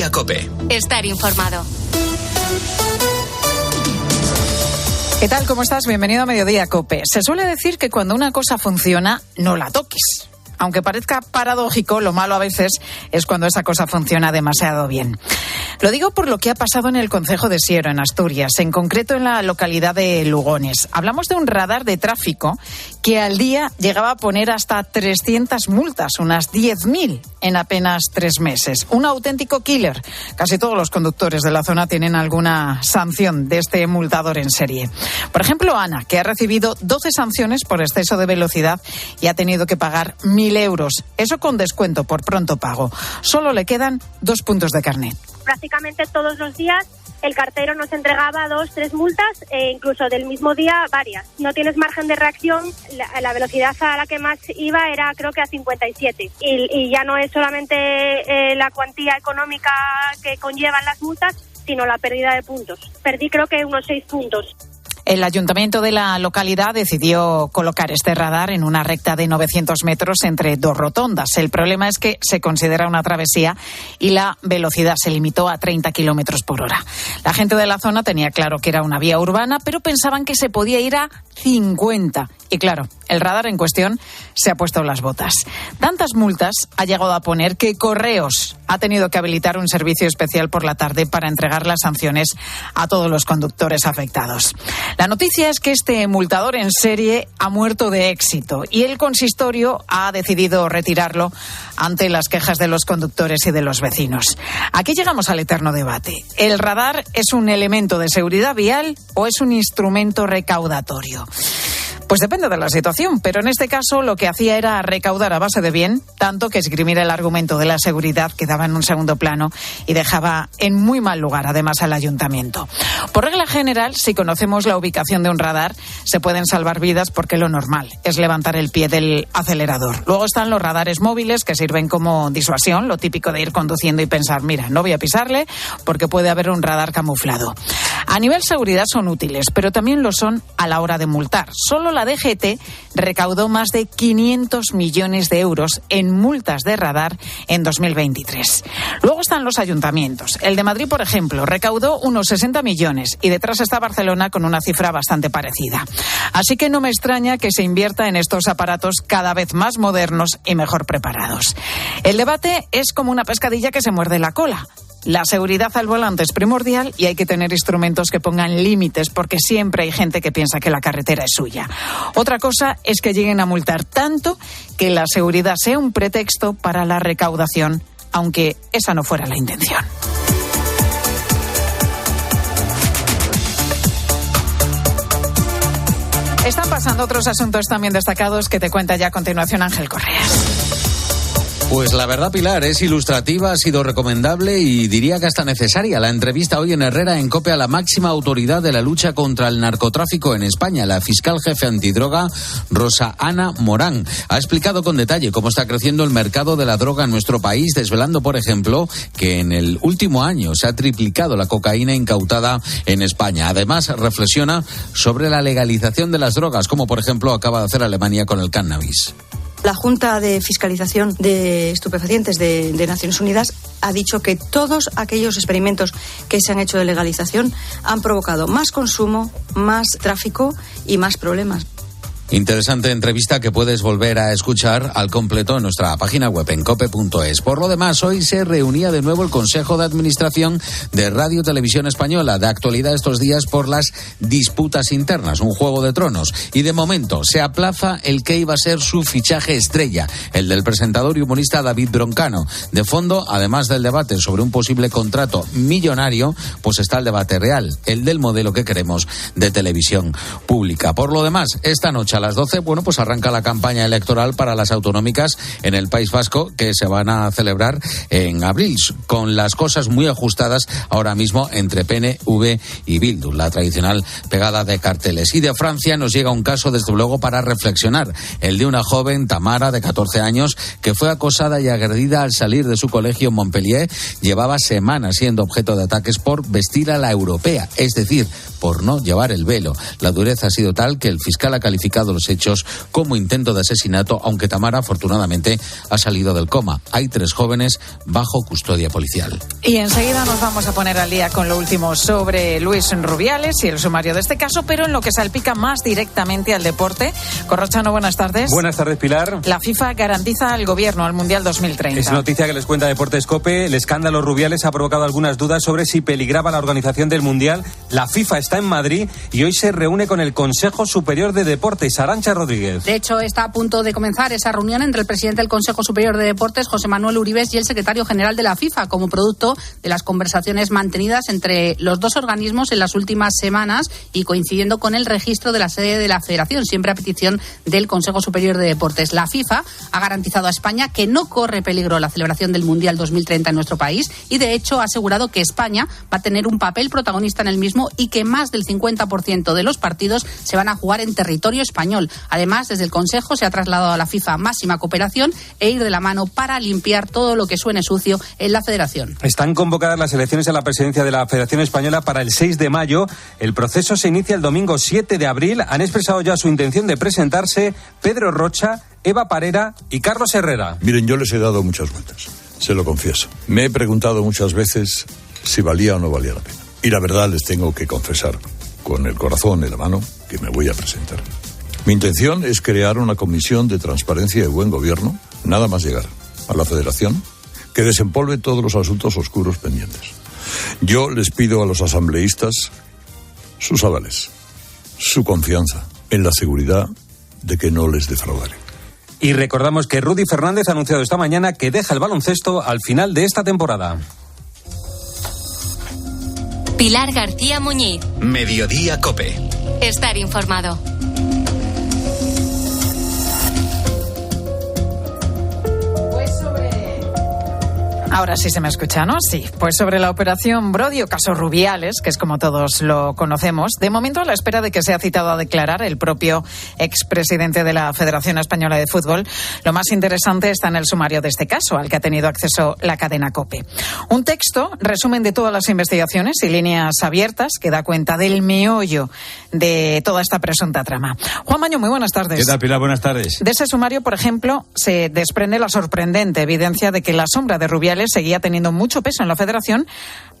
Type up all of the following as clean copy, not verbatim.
Mediodía COPE. Estar informado. ¿Qué tal? ¿Cómo estás? Bienvenido a Mediodía COPE. Se suele decir que cuando una cosa funciona, no la toques. Aunque parezca paradójico, lo malo a veces es cuando esa cosa funciona demasiado bien. Lo digo por lo que ha pasado en el concejo de Siero, en Asturias, en concreto en la localidad de Lugones. Hablamos de un radar de tráfico que al día llegaba a poner hasta 300 multas, unas 10.000 en apenas 3 meses. Un auténtico killer. Casi todos los conductores de la zona tienen alguna sanción de este multador en serie. Por ejemplo, Ana, que ha recibido 12 sanciones por exceso de velocidad y ha tenido que pagar 1.000 euros. Eso con descuento por pronto pago. Solo le quedan 2 puntos de carnet. Prácticamente todos los días el cartero nos entregaba 2, 3 multas e incluso del mismo día varias. No tienes margen de reacción, la velocidad a la que más iba era creo que a 57 y ya no es solamente la cuantía económica que conllevan las multas, sino la pérdida de puntos. Perdí creo que unos 6 puntos. El ayuntamiento de la localidad decidió colocar este radar en una recta de 900 metros entre 2 rotondas. El problema es que se considera una travesía y la velocidad se limitó a 30 kilómetros por hora. La gente de la zona tenía claro que era una vía urbana, pero pensaban que se podía ir a 50. Y claro, el radar en cuestión se ha puesto las botas. Tantas multas ha llegado a poner que Correos ha tenido que habilitar un servicio especial por la tarde para entregar las sanciones a todos los conductores afectados. La noticia es que este multador en serie ha muerto de éxito y el consistorio ha decidido retirarlo ante las quejas de los conductores y de los vecinos. Aquí llegamos al eterno debate. ¿El radar es un elemento de seguridad vial o es un instrumento recaudatorio? Pues depende de la situación, pero en este caso lo que hacía era recaudar a base de bien, tanto que esgrimir el argumento de la seguridad quedaba en un segundo plano y dejaba en muy mal lugar además al ayuntamiento. Por regla general, si conocemos la ubicación de un radar, se pueden salvar vidas porque lo normal es levantar el pie del acelerador. Luego están los radares móviles que sirven como disuasión, lo típico de ir conduciendo y pensar, mira, no voy a pisarle porque puede haber un radar camuflado. A nivel seguridad son útiles, pero también lo son a la hora de multar. Solo la DGT recaudó más de 500 millones de euros en multas de radar en 2023. Luego están los ayuntamientos. El de Madrid, por ejemplo, recaudó unos 60 millones y detrás está Barcelona con una cifra bastante parecida. Así que no me extraña que se invierta en estos aparatos cada vez más modernos y mejor preparados. El debate es como una pescadilla que se muerde la cola. La seguridad al volante es primordial y hay que tener instrumentos que pongan límites porque siempre hay gente que piensa que la carretera es suya. Otra cosa es que lleguen a multar tanto que la seguridad sea un pretexto para la recaudación, aunque esa no fuera la intención. Están pasando otros asuntos también destacados que te cuenta ya a continuación Ángel Correas. Pues la verdad, Pilar, es ilustrativa, ha sido recomendable y diría que hasta necesaria la entrevista hoy en Herrera en COPE a la máxima autoridad de la lucha contra el narcotráfico en España, la fiscal jefe antidroga Rosa Ana Morán. Ha explicado con detalle cómo está creciendo el mercado de la droga en nuestro país, desvelando, por ejemplo, que en el último año se ha triplicado la cocaína incautada en España. Además, reflexiona sobre la legalización de las drogas, como por ejemplo acaba de hacer Alemania con el cannabis. La Junta de Fiscalización de Estupefacientes de Naciones Unidas ha dicho que todos aquellos experimentos que se han hecho de legalización han provocado más consumo, más tráfico y más problemas. Interesante entrevista que puedes volver a escuchar al completo en nuestra página web en cope.es. Por lo demás, hoy se reunía de nuevo el Consejo de Administración de Radio Televisión Española, de actualidad estos días por las disputas internas, un juego de tronos. Y de momento se aplaza el que iba a ser su fichaje estrella, el del presentador y humorista David Broncano. De fondo, además del debate sobre un posible contrato millonario, pues está el debate real, el del modelo que queremos de televisión pública. Por lo demás, esta noche a las 12, pues arranca la campaña electoral para las autonómicas en el País Vasco, que se van a celebrar en abril, con las cosas muy ajustadas ahora mismo entre PNV y Bildu, la tradicional pegada de carteles. Y de Francia nos llega un caso, desde luego, para reflexionar, el de una joven, Tamara, de 14 años, que fue acosada y agredida al salir de su colegio en Montpellier. Llevaba semanas siendo objeto de ataques por vestir a la europea, es decir, por no llevar el velo. La dureza ha sido tal que el fiscal ha calificado calificado los hechos como intento de asesinato, aunque Tamara afortunadamente ha salido del coma. Hay 3 jóvenes bajo custodia policial. Y enseguida nos vamos a poner al día con lo último sobre Luis Rubiales y el sumario de este caso, pero en lo que salpica más directamente al deporte. Corrochano, buenas tardes. Buenas tardes, Pilar. La FIFA garantiza al gobierno al Mundial 2030. Es noticia que les cuenta Deportes COPE. El escándalo Rubiales ha provocado algunas dudas sobre si peligraba la organización del Mundial. La FIFA está en Madrid y hoy se reúne con el Consejo Superior de Deportes. Arantxa Rodríguez. De hecho, está a punto de comenzar esa reunión entre el presidente del Consejo Superior de Deportes, José Manuel Uribes, y el secretario general de la FIFA, como producto de las conversaciones mantenidas entre los dos organismos en las últimas semanas y coincidiendo con el registro de la sede de la Federación, siempre a petición del Consejo Superior de Deportes. La FIFA ha garantizado a España que no corre peligro la celebración del Mundial 2030 en nuestro país y, de hecho, ha asegurado que España va a tener un papel protagonista en el mismo y que más del 50% de los partidos se van a jugar en territorio español. Además, desde el Consejo se ha trasladado a la FIFA máxima cooperación e ir de la mano para limpiar todo lo que suene sucio en la Federación. Están convocadas las elecciones a la presidencia de la Federación Española para el 6 de mayo. El proceso se inicia el domingo 7 de abril. Han expresado ya su intención de presentarse Pedro Rocha, Eva Parera y Carlos Herrera. Miren, yo les he dado muchas vueltas, se lo confieso. Me he preguntado muchas veces si valía o no valía la pena. Y la verdad les tengo que confesar, con el corazón en la mano, que me voy a presentar. Mi intención es crear una comisión de transparencia y buen gobierno, nada más llegar a la Federación, que desempolve todos los asuntos oscuros pendientes. Yo les pido a los asambleístas sus avales, su confianza en la seguridad de que no les defraudaré. Y recordamos que Rudy Fernández ha anunciado esta mañana que deja el baloncesto al final de esta temporada. Pilar García Muñiz. Mediodía COPE. Estar informado. Ahora sí se me escucha, ¿no? Sí. Pues sobre la operación Brody o caso Rubiales, que es como todos lo conocemos, de momento a la espera de que sea citado a declarar el propio expresidente de la Federación Española de Fútbol, lo más interesante está en el sumario de este caso, al que ha tenido acceso la cadena COPE. Un texto, resumen de todas las investigaciones y líneas abiertas, que da cuenta del meollo de toda esta presunta trama. Juan Maño, muy buenas tardes. ¿Qué tal, Pilar? Buenas tardes. De ese sumario, por ejemplo, se desprende la sorprendente evidencia de que la sombra de Rubiales seguía teniendo mucho peso en la Federación,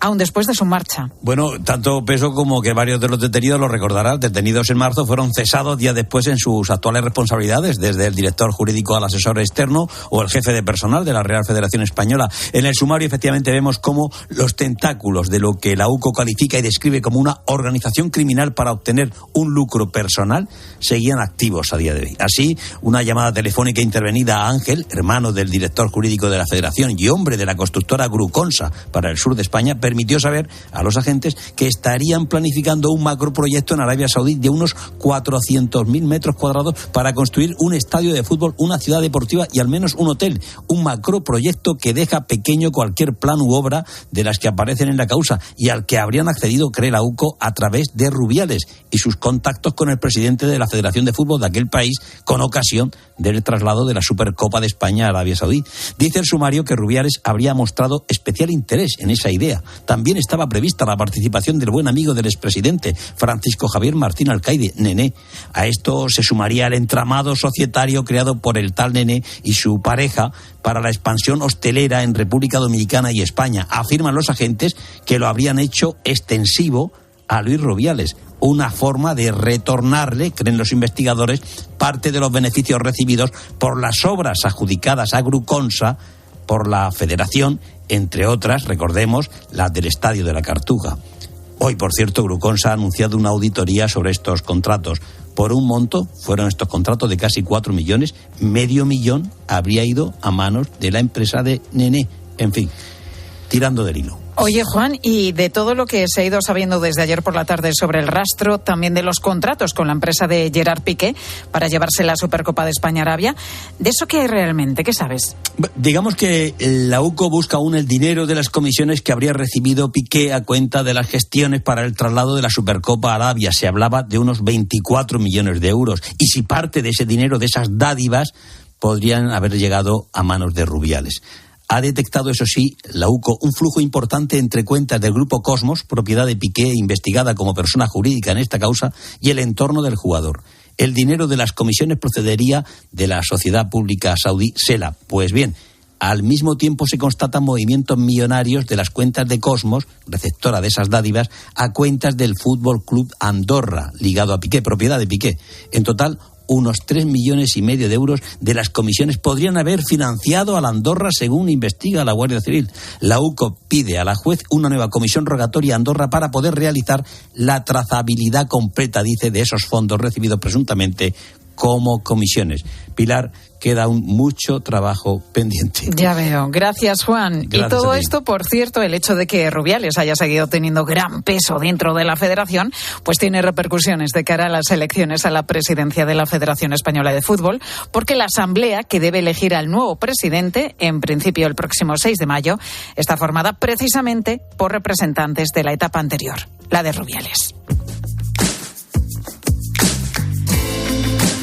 aún después de su marcha. Bueno, tanto peso como que varios de los detenidos, lo recordarás, detenidos en marzo, fueron cesados días después en sus actuales responsabilidades, desde el director jurídico al asesor externo o el jefe de personal de la Real Federación Española. En el sumario, efectivamente, vemos cómo los tentáculos de lo que la UCO califica y describe como una organización criminal para obtener un lucro personal seguían activos a día de hoy. Así, una llamada telefónica intervenida a Ángel, hermano del director jurídico de la Federación y hombre de la constructora Gruconsa para el sur de España, permitió saber a los agentes que estarían planificando un macroproyecto en Arabia Saudí de unos 400.000 metros cuadrados para construir un estadio de fútbol, una ciudad deportiva y al menos un hotel. Un macroproyecto que deja pequeño cualquier plan u obra de las que aparecen en la causa y al que habrían accedido, cree la UCO, a través de Rubiales y sus contactos con el presidente de la Federación de Fútbol de aquel país con ocasión del traslado de la Supercopa de España a Arabia Saudí. Dice el sumario que Rubiales habría mostrado especial interés en esa idea. También estaba prevista la participación del buen amigo del expresidente, Francisco Javier Martín Alcaide, Nené. A esto se sumaría el entramado societario creado por el tal Nené y su pareja para la expansión hostelera en República Dominicana y España. Afirman los agentes que lo habrían hecho extensivo a Luis Rubiales, una forma de retornarle, creen los investigadores, parte de los beneficios recibidos por las obras adjudicadas a Gruconsa por la Federación, entre otras, recordemos, las del Estadio de la Cartuja. Hoy, por cierto, Gruconsa ha anunciado una auditoría sobre estos contratos. Por un monto, fueron estos contratos de casi 4 millones, medio millón habría ido a manos de la empresa de Nené. En fin, tirando del hilo. Oye, Juan, y de todo lo que se ha ido sabiendo desde ayer por la tarde sobre el rastro, también de los contratos con la empresa de Gerard Piqué para llevarse la Supercopa de España a Arabia, ¿de eso qué hay realmente? ¿Qué sabes? Digamos que la UCO busca aún el dinero de las comisiones que habría recibido Piqué a cuenta de las gestiones para el traslado de la Supercopa a Arabia. Se hablaba de unos 24 millones de euros. Y si parte de ese dinero, de esas dádivas, podrían haber llegado a manos de Rubiales. Ha detectado, eso sí, la UCO, un flujo importante entre cuentas del Grupo Cosmos, propiedad de Piqué, investigada como persona jurídica en esta causa, y el entorno del jugador. El dinero de las comisiones procedería de la sociedad pública saudí Sela. Pues bien, al mismo tiempo se constatan movimientos millonarios de las cuentas de Cosmos, receptora de esas dádivas, a cuentas del Fútbol Club Andorra, ligado a Piqué, propiedad de Piqué. En total, unos 3,5 millones de euros de las comisiones podrían haber financiado a la Andorra, según investiga la Guardia Civil. La UCO pide a la juez una nueva comisión rogatoria a Andorra para poder realizar la trazabilidad completa, dice, de esos fondos recibidos presuntamente como comisiones. Pilar, queda aún mucho trabajo pendiente. Ya veo. Gracias, Juan. Gracias. Y todo esto, por cierto, el hecho de que Rubiales haya seguido teniendo gran peso dentro de la Federación, pues tiene repercusiones de cara a las elecciones a la presidencia de la Federación Española de Fútbol, porque la Asamblea, que debe elegir al nuevo presidente, en principio el próximo 6 de mayo, está formada precisamente por representantes de la etapa anterior, la de Rubiales.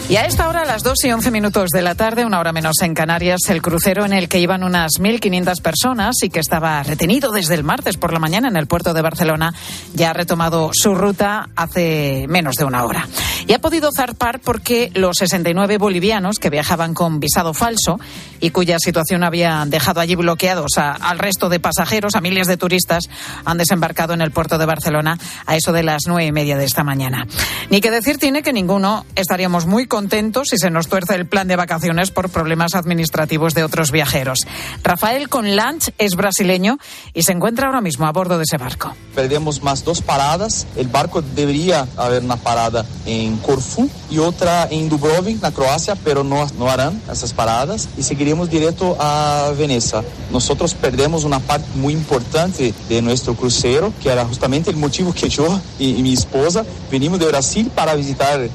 Y a esta hora, a las 2:11 de la tarde, una hora menos en Canarias, el crucero en el que iban unas 1.500 personas y que estaba retenido desde el martes por la mañana en el puerto de Barcelona, ya ha retomado su ruta hace menos de una hora. Y ha podido zarpar porque los 69 bolivianos que viajaban con visado falso y cuya situación había dejado allí bloqueados al resto de pasajeros, a miles de turistas, han desembarcado en el puerto de Barcelona a eso de las 9:30 de esta mañana. Ni que decir tiene que ninguno estaríamos muy contentos si se nos tuerce el plan de vacaciones por problemas administrativos de otros viajeros. Rafael Conlanch es brasileño y se encuentra ahora mismo a bordo de ese barco. Perdemos más 2 paradas. El barco debería haber una parada en Corfú y otra en Dubrovnik, en Croacia, pero no harán esas paradas y seguiremos directo a Venecia. Nosotros perdemos una parte muy importante de nuestro crucero, que era justamente el motivo que yo y mi esposa venimos de Brasil para visitar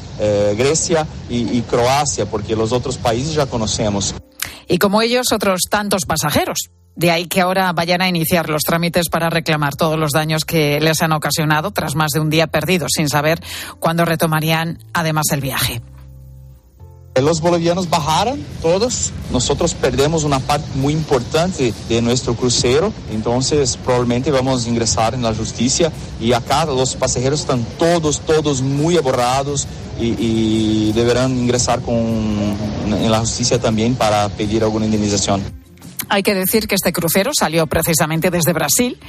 Grecia y Croacia, porque los otros países ya conocemos. Y como ellos, otros tantos pasajeros. De ahí que ahora vayan a iniciar los trámites para reclamar todos los daños que les han ocasionado tras más de un día perdido, sin saber cuándo retomarían además el viaje. Los bolivianos bajaron todos, nosotros perdemos una parte muy importante de nuestro crucero, entonces probablemente vamos a ingresar en la justicia y acá los pasajeros están todos muy aborrados y deberán ingresar en la justicia también para pedir alguna indemnización. Hay que decir que este crucero salió precisamente desde Brasil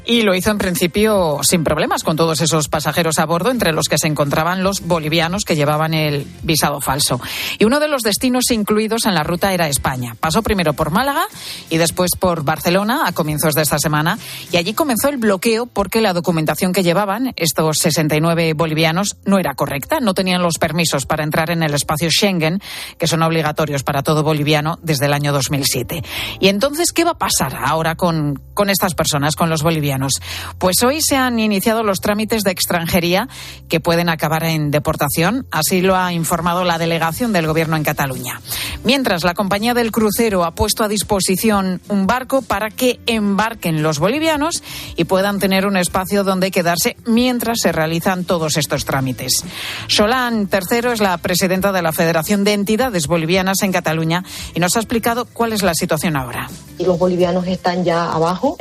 y lo hizo en principio sin problemas, con todos esos pasajeros a bordo, entre los que se encontraban los bolivianos que llevaban el visado falso. Y uno de los destinos incluidos en la ruta era España. Pasó primero por Málaga y después por Barcelona a comienzos de esta semana, y allí comenzó el bloqueo porque la documentación que llevaban estos 69 bolivianos no era correcta, no tenían los permisos para entrar en el espacio Schengen, que son obligatorios para todo boliviano desde el año 2007. Y entonces, ¿qué va a pasar ahora con estas personas, con los bolivianos? Pues hoy se han iniciado los trámites de extranjería que pueden acabar en deportación, así lo ha informado la delegación del Gobierno en Cataluña. Mientras, la compañía del crucero ha puesto a disposición un barco para que embarquen los bolivianos y puedan tener un espacio donde quedarse mientras se realizan todos estos trámites. Solán Tercero es la presidenta de la Federación de Entidades Bolivianas en Cataluña y nos ha explicado cuál es la situación ahora. Y los bolivianos están ya abajo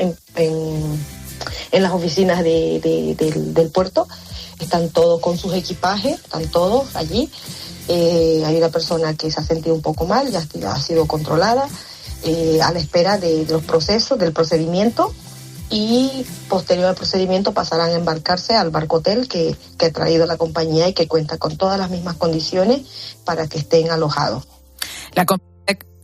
en las oficinas del puerto, están todos con sus equipajes, están todos allí. Hay una persona que se ha sentido un poco mal, ya ha sido controlada, a la espera de los procesos, del procedimiento, y posterior al procedimiento pasarán a embarcarse al barco hotel que ha traído la compañía y que cuenta con todas las mismas condiciones para que estén alojados.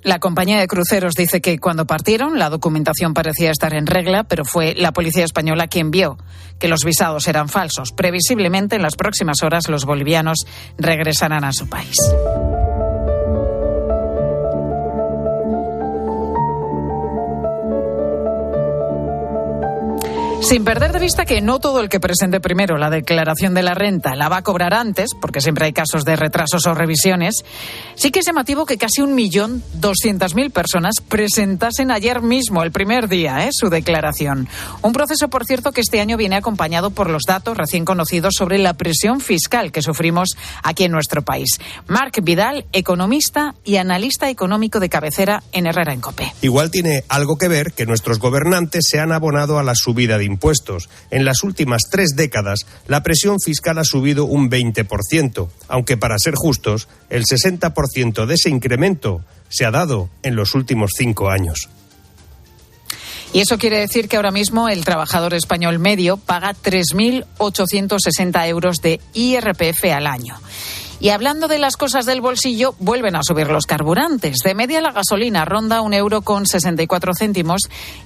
La compañía de cruceros dice que cuando partieron la documentación parecía estar en regla, pero fue la policía española quien vio que los visados eran falsos. Previsiblemente en las próximas horas los bolivianos regresarán a su país. Sin perder de vista que no todo el que presente primero la declaración de la renta la va a cobrar antes, porque siempre hay casos de retrasos o revisiones, sí que es llamativo que casi 1.200.000 personas presentasen ayer mismo, el primer día, su declaración. Un proceso, por cierto, que este año viene acompañado por los datos recién conocidos sobre la presión fiscal que sufrimos aquí en nuestro país. Marc Vidal, economista y analista económico de cabecera en Herrera en COPE. Igual tiene algo que ver que nuestros gobernantes se han abonado a la subida de impuestos. En las últimas 3 décadas, la presión fiscal ha subido un 20%, aunque para ser justos, el 60% de ese incremento se ha dado en los últimos 5 años. Y eso quiere decir que ahora mismo el trabajador español medio paga 3.860 euros de IRPF al año. Y hablando de las cosas del bolsillo, vuelven a subir los carburantes. De media la gasolina ronda 1,64 €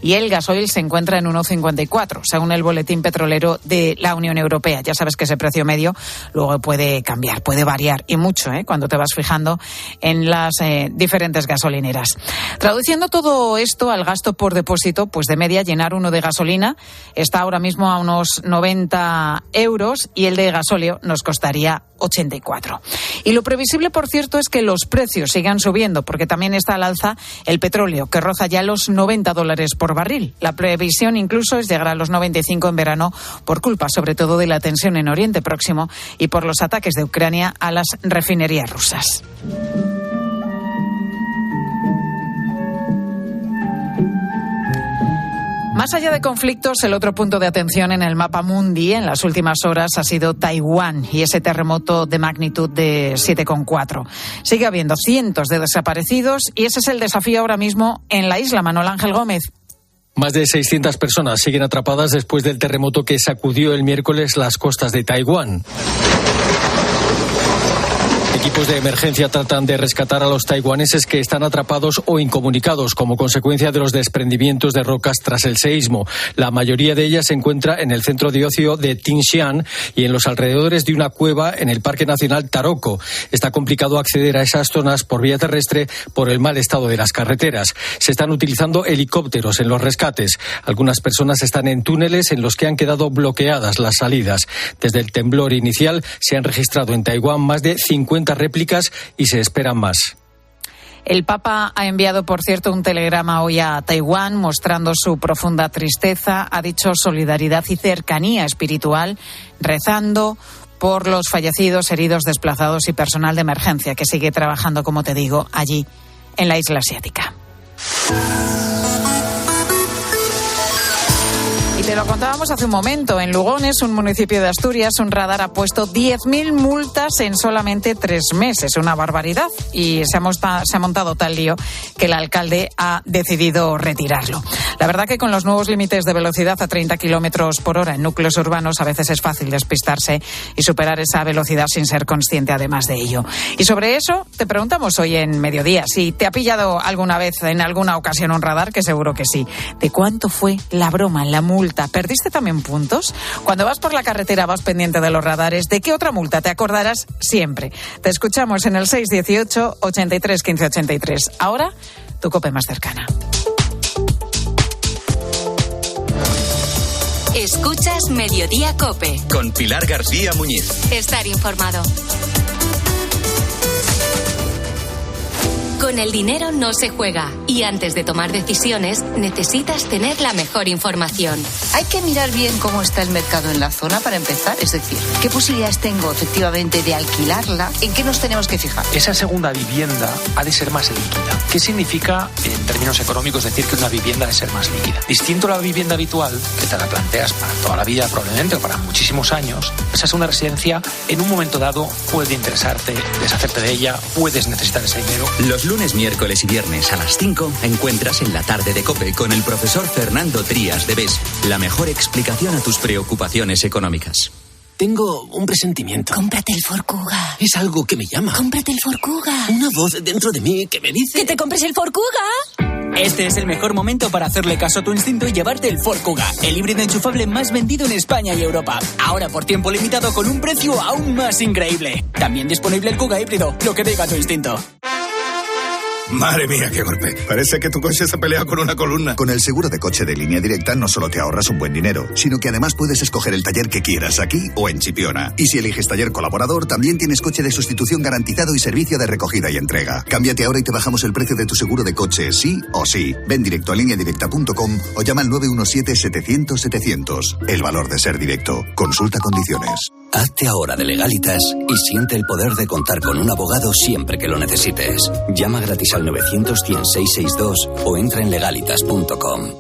y el gasoil se encuentra en 1,54, según el boletín petrolero de la Unión Europea. Ya sabes que ese precio medio luego puede cambiar, puede variar y mucho, cuando te vas fijando en las diferentes gasolineras. Traduciendo todo esto al gasto por depósito, pues de media llenar uno de gasolina está ahora mismo a unos 90 euros y el de gasóleo nos costaría 84. Y lo previsible, por cierto, es que los precios sigan subiendo, porque también está al alza el petróleo, que roza ya los $90 por barril. La previsión incluso es llegar a los 95 en verano, por culpa sobre todo de la tensión en Oriente Próximo y por los ataques de Ucrania a las refinerías rusas. Más allá de conflictos, el otro punto de atención en el mapa mundi en las últimas horas ha sido Taiwán y ese terremoto de magnitud de 7,4. Sigue habiendo cientos de desaparecidos y ese es el desafío ahora mismo en la isla. Manuel Ángel Gómez. Más de 600 personas siguen atrapadas después del terremoto que sacudió el miércoles las costas de Taiwán. Equipos de emergencia tratan de rescatar a los taiwaneses que están atrapados o incomunicados como consecuencia de los desprendimientos de rocas tras el seísmo. La mayoría de ellas se encuentra en el centro de ocio de Tingshan y en los alrededores de una cueva en el Parque Nacional Taroko. Está complicado acceder a esas zonas por vía terrestre por el mal estado de las carreteras. Se están utilizando helicópteros en los rescates. Algunas personas están en túneles en los que han quedado bloqueadas las salidas. Desde el temblor inicial se han registrado en Taiwán más de 50 réplicas y se esperan más. El Papa ha enviado, por cierto, un telegrama hoy a Taiwán mostrando su profunda tristeza. Ha dicho solidaridad y cercanía espiritual, rezando por los fallecidos, heridos, desplazados y personal de emergencia que sigue trabajando, como te digo, allí en la isla asiática. Y te lo contábamos hace un momento. En Lugones, un municipio de Asturias, un radar ha puesto 10.000 multas en solamente 3 meses. Una barbaridad. Y se ha montado tal lío que el alcalde ha decidido retirarlo. La verdad que con los nuevos límites de velocidad a 30 kilómetros por hora en núcleos urbanos a veces es fácil despistarse y superar esa velocidad sin ser consciente además de ello. Y sobre eso te preguntamos hoy en Mediodía si te ha pillado alguna vez en alguna ocasión un radar, que seguro que sí. ¿De cuánto fue la broma, la multa? ¿Perdiste también puntos? Cuando vas por la carretera vas pendiente de los radares. ¿De qué otra multa te acordarás siempre? Te escuchamos en el 618 83 15 83. Ahora, tu COPE más cercana. Escuchas Mediodía COPE. Con Pilar García Muñiz. Estar informado. Con el dinero no se juega y antes de tomar decisiones necesitas tener la mejor información. Hay que mirar bien cómo está el mercado en la zona para empezar, es decir, qué posibilidades tengo efectivamente de alquilarla, en qué nos tenemos que fijar. Esa segunda vivienda ha de ser más líquida. ¿Qué significa en términos económicos decir que una vivienda ha de ser más líquida? Distinto a la vivienda habitual, que te la planteas para toda la vida probablemente o para muchísimos años, esa segunda residencia en un momento dado puede interesarte, deshacerte de ella, puedes necesitar ese dinero. Los lunes, miércoles y viernes a las 5 encuentras en la tarde de COPE con el profesor Fernando Trías de BES la mejor explicación a tus preocupaciones económicas. Tengo un presentimiento. Cómprate el Ford Kuga. Es algo que me llama. Cómprate el Ford Kuga. Una voz dentro de mí que me dice... ¡Que te compres el Ford Kuga! Este es el mejor momento para hacerle caso a tu instinto y llevarte el Ford Kuga, el híbrido enchufable más vendido en España y Europa. Ahora por tiempo limitado con un precio aún más increíble. También disponible el Kuga híbrido, lo que diga tu instinto. Madre mía, qué golpe. Parece que tu coche se ha peleado con una columna. Con el seguro de coche de Línea Directa no solo te ahorras un buen dinero, sino que además puedes escoger el taller que quieras aquí o en Chipiona. Y si eliges taller colaborador, también tienes coche de sustitución garantizado y servicio de recogida y entrega. Cámbiate ahora y te bajamos el precio de tu seguro de coche, sí o sí. Ven directo a lineadirecta.com o llama al 917-700-700. El valor de ser directo. Consulta condiciones. Hazte ahora de Legalitas y siente el poder de contar con un abogado siempre que lo necesites. Llama gratis al 900-100-662 o entra en legalitas.com.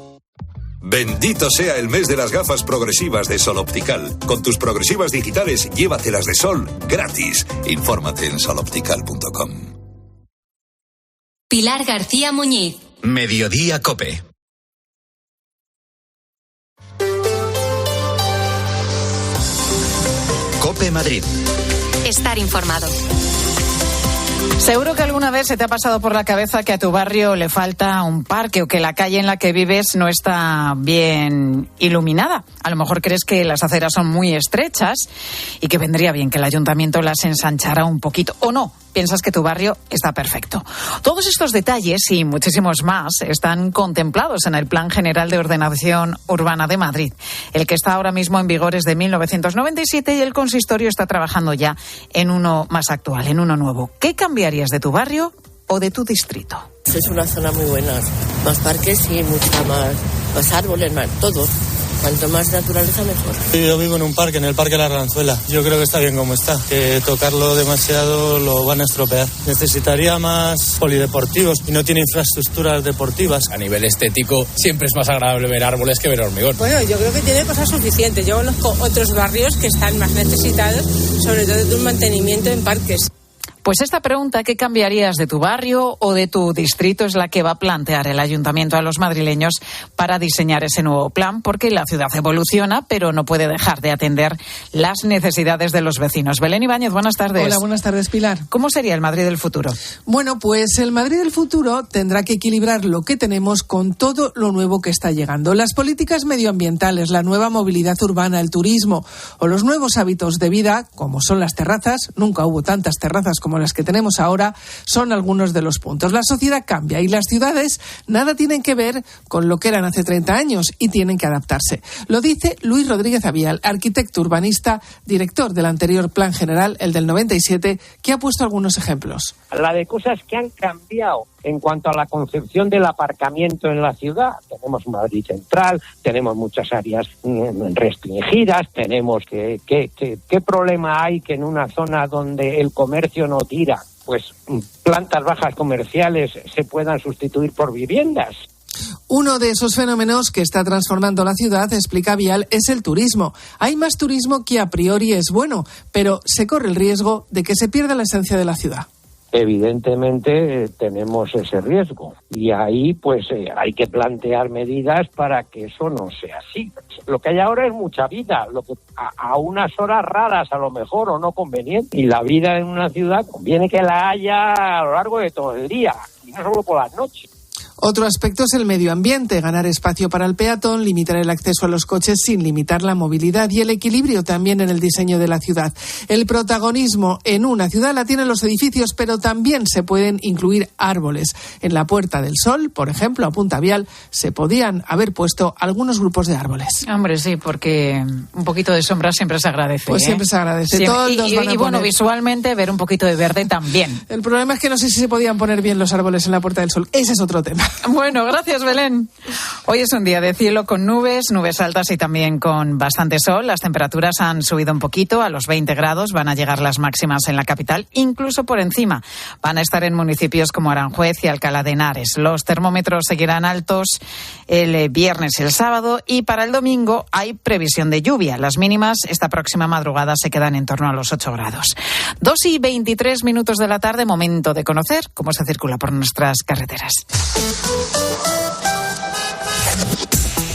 Bendito sea el mes de las gafas progresivas de Sol Optical. Con tus progresivas digitales, llévatelas de Sol gratis. Infórmate en soloptical.com. Pilar García Muñiz. Mediodía COPE. COPE Madrid. Estar informado. Seguro que alguna vez se te ha pasado por la cabeza que a tu barrio le falta un parque o que la calle en la que vives no está bien iluminada. A lo mejor crees que las aceras son muy estrechas y que vendría bien que el ayuntamiento las ensanchara un poquito. O no, piensas que tu barrio está perfecto. Todos estos detalles y muchísimos más están contemplados en el Plan General de Ordenación Urbana de Madrid. El que está ahora mismo en vigor es de 1997 y el consistorio está trabajando ya en uno más actual, en uno nuevo. ¿Qué cambiarías de tu barrio o de tu distrito? Es una zona muy buena. Más parques y más árboles, más todo. Cuanto más naturaleza, mejor. Yo vivo en un parque, en el Parque La Ranzuela. Yo creo que está bien como está. Que tocarlo demasiado lo van a estropear. Necesitaría más polideportivos y no tiene infraestructuras deportivas. A nivel estético, siempre es más agradable ver árboles que ver hormigón. Bueno, yo creo que tiene cosas suficientes. Yo conozco otros barrios que están más necesitados, sobre todo de un mantenimiento en parques. Pues esta pregunta, ¿qué cambiarías de tu barrio o de tu distrito?, es la que va a plantear el ayuntamiento a los madrileños para diseñar ese nuevo plan, porque la ciudad evoluciona, pero no puede dejar de atender las necesidades de los vecinos. Belén Ibáñez, buenas tardes. Hola, buenas tardes, Pilar. ¿Cómo sería el Madrid del futuro? Bueno, pues el Madrid del futuro tendrá que equilibrar lo que tenemos con todo lo nuevo que está llegando. Las políticas medioambientales, la nueva movilidad urbana, el turismo o los nuevos hábitos de vida, como son las terrazas, nunca hubo tantas terrazas como las que tenemos ahora, son algunos de los puntos. La sociedad cambia y las ciudades nada tienen que ver con lo que eran hace 30 años y tienen que adaptarse. Lo dice Luis Rodríguez Avial, arquitecto urbanista, director del anterior Plan General, el del 97, que ha puesto algunos ejemplos. La de cosas que han cambiado en cuanto a la concepción del aparcamiento en la ciudad. Tenemos Madrid Central, tenemos muchas áreas restringidas, tenemos ¿qué problema hay que en una zona donde el comercio no tira, pues plantas bajas comerciales se puedan sustituir por viviendas? Uno de esos fenómenos que está transformando la ciudad, explica Vial, es el turismo. Hay más turismo que a priori es bueno, pero se corre el riesgo de que se pierda la esencia de la ciudad. Evidentemente tenemos ese riesgo y ahí pues hay que plantear medidas para que eso no sea así. Lo que hay ahora es mucha vida, lo que a unas horas raras a lo mejor o no conveniente, y la vida en una ciudad conviene que la haya a lo largo de todo el día y no solo por las noches. Otro aspecto es el medio ambiente, ganar espacio para el peatón, limitar el acceso a los coches sin limitar la movilidad y el equilibrio también en el diseño de la ciudad. El protagonismo en una ciudad la tienen los edificios, pero también se pueden incluir árboles. En la Puerta del Sol, por ejemplo, apunta Vial, se podían haber puesto algunos grupos de árboles. Hombre, sí, porque un poquito de sombra siempre se agradece. Pues siempre se agradece. Todos van a poner... bueno, visualmente ver un poquito de verde también. El problema es que no sé si se podían poner bien los árboles en la Puerta del Sol. Ese es otro tema. Bueno, gracias, Belén. Hoy es un día de cielo con nubes altas y también con bastante sol. Las temperaturas han subido un poquito, a los 20 grados. Van a llegar las máximas en la capital, incluso por encima. Van a estar en municipios como Aranjuez y Alcalá de Henares. Los termómetros seguirán altos el viernes y el sábado, y para el domingo hay previsión de lluvia. Las mínimas esta próxima madrugada se quedan en torno a los 8 grados. 2:23 de la tarde, momento de conocer cómo se circula por nuestras carreteras.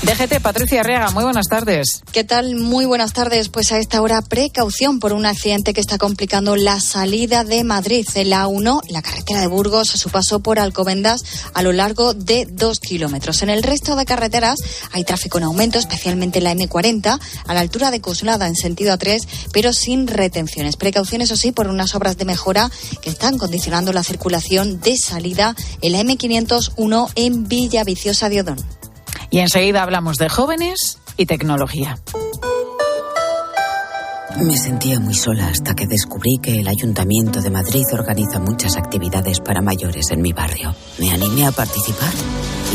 DGT, Patricia Arriaga, muy buenas tardes. ¿Qué tal? Muy buenas tardes. Pues a esta hora, precaución por un accidente que está complicando la salida de Madrid. En la A1, la carretera de Burgos, a su paso por Alcobendas, a lo largo de 2 kilómetros. En el resto de carreteras hay tráfico en aumento, especialmente en la M40, a la altura de Coslada, en sentido A3, pero sin retenciones. Precaución, eso sí, por unas obras de mejora que están condicionando la circulación de salida en la M501 en Villaviciosa de Odón. Y enseguida hablamos de jóvenes y tecnología. Me sentía muy sola hasta que descubrí que el Ayuntamiento de Madrid organiza muchas actividades para mayores en mi barrio. Me animé a participar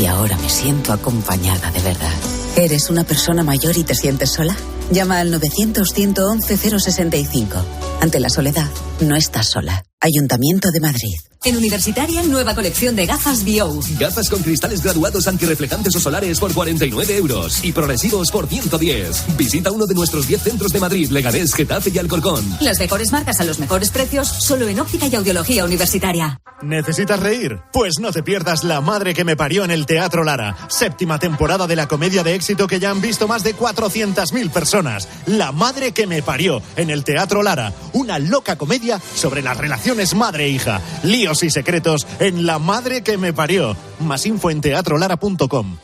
y ahora me siento acompañada de verdad. ¿Eres una persona mayor y te sientes sola? Llama al 900 111 065. Ante la soledad, No estás sola. Ayuntamiento de Madrid. En Universitaria, nueva colección de gafas Bio. Gafas con cristales graduados antirreflejantes o solares por 49 euros y progresivos por 110. Visita uno de nuestros 10 centros de Madrid, Leganés, Getafe y Alcorcón. Las mejores marcas a los mejores precios, solo en Óptica y Audiología Universitaria. ¿Necesitas reír? Pues no te pierdas La madre que me parió en el Teatro Lara. 7ª temporada de la comedia de éxito que ya han visto más de 400.000 personas. La madre que me parió en el Teatro Lara. Una loca comedia sobre las relaciones madre-hija. Líos y secretos en La madre que me parió. Más info en teatrolara.com.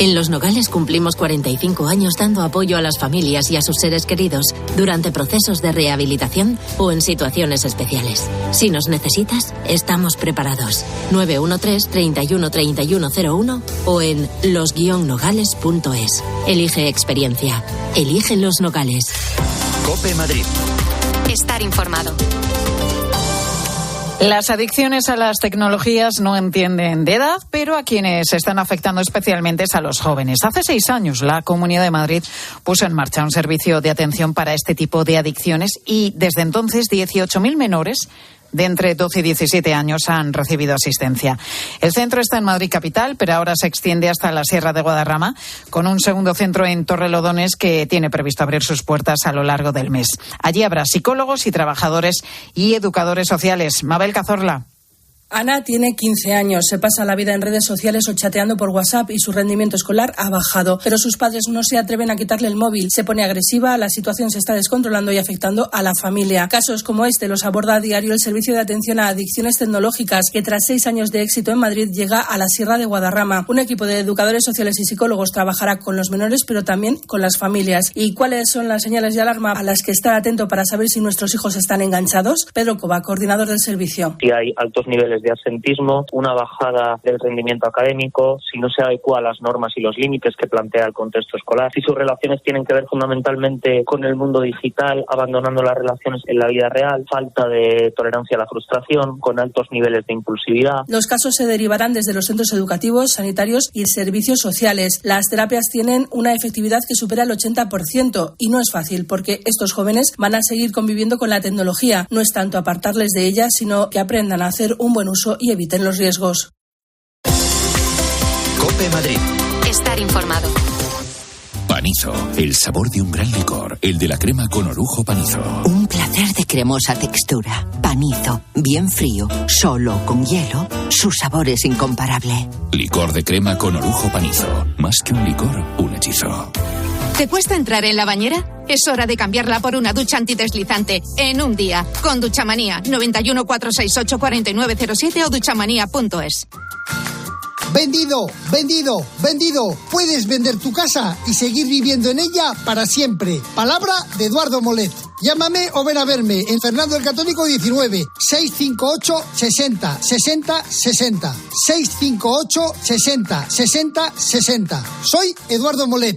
En Los Nogales cumplimos 45 años dando apoyo a las familias y a sus seres queridos durante procesos de rehabilitación o en situaciones especiales. Si nos necesitas, estamos preparados. 913 31 3101 o en los-nogales.es. Elige experiencia. Elige Los Nogales. COPE Madrid. Estar informado. Las adicciones a las tecnologías no entienden de edad, pero a quienes están afectando especialmente es a los jóvenes. Hace 6 años la Comunidad de Madrid puso en marcha un servicio de atención para este tipo de adicciones y desde entonces 18.000 menores de entre 12 y 17 años han recibido asistencia. El centro está en Madrid capital, pero ahora se extiende hasta la Sierra de Guadarrama, con un segundo centro en Torrelodones que tiene previsto abrir sus puertas a lo largo del mes. Allí habrá psicólogos y trabajadores y educadores sociales. Mabel Cazorla. Ana tiene 15 años, se pasa la vida en redes sociales o chateando por WhatsApp y su rendimiento escolar ha bajado, pero sus padres no se atreven a quitarle el móvil. Se pone agresiva, la situación se está descontrolando y afectando a la familia. Casos como este los aborda a diario el Servicio de Atención a Adicciones Tecnológicas, que tras 6 años de éxito en Madrid llega a la Sierra de Guadarrama. Un equipo de educadores sociales y psicólogos trabajará con los menores, pero también con las familias. ¿Y cuáles son las señales de alarma a las que estar atento para saber si nuestros hijos están enganchados? Pedro Cova, coordinador del servicio. Si hay altos niveles de absentismo, una bajada del rendimiento académico, si no se adecua a las normas y los límites que plantea el contexto escolar, si sus relaciones tienen que ver fundamentalmente con el mundo digital, abandonando las relaciones en la vida real, falta de tolerancia a la frustración, con altos niveles de impulsividad. Los casos se derivarán desde los centros educativos, sanitarios y servicios sociales. Las terapias tienen una efectividad que supera el 80% y no es fácil porque estos jóvenes van a seguir conviviendo con la tecnología. No es tanto apartarles de ella, sino que aprendan a hacer un buen uso y eviten los riesgos. COPE Madrid. Estar informado. Panizo, el sabor de un gran licor, el de la crema con orujo Panizo. Un placer de cremosa textura. Panizo, bien frío, solo con hielo, su sabor es incomparable. Licor de crema con orujo Panizo. Más que un licor, un hechizo. ¿Te cuesta entrar en la bañera? Es hora de cambiarla por una ducha antideslizante en un día. Con Duchamanía, 91 468 4907 o duchamanía.es. Vendido, vendido, vendido. Puedes vender tu casa y seguir viviendo en ella para siempre. Palabra de Eduardo Molet. Llámame o ven a verme en Fernando el Católico 19 658 60 60 60 658 60 60 60. Soy Eduardo Molet.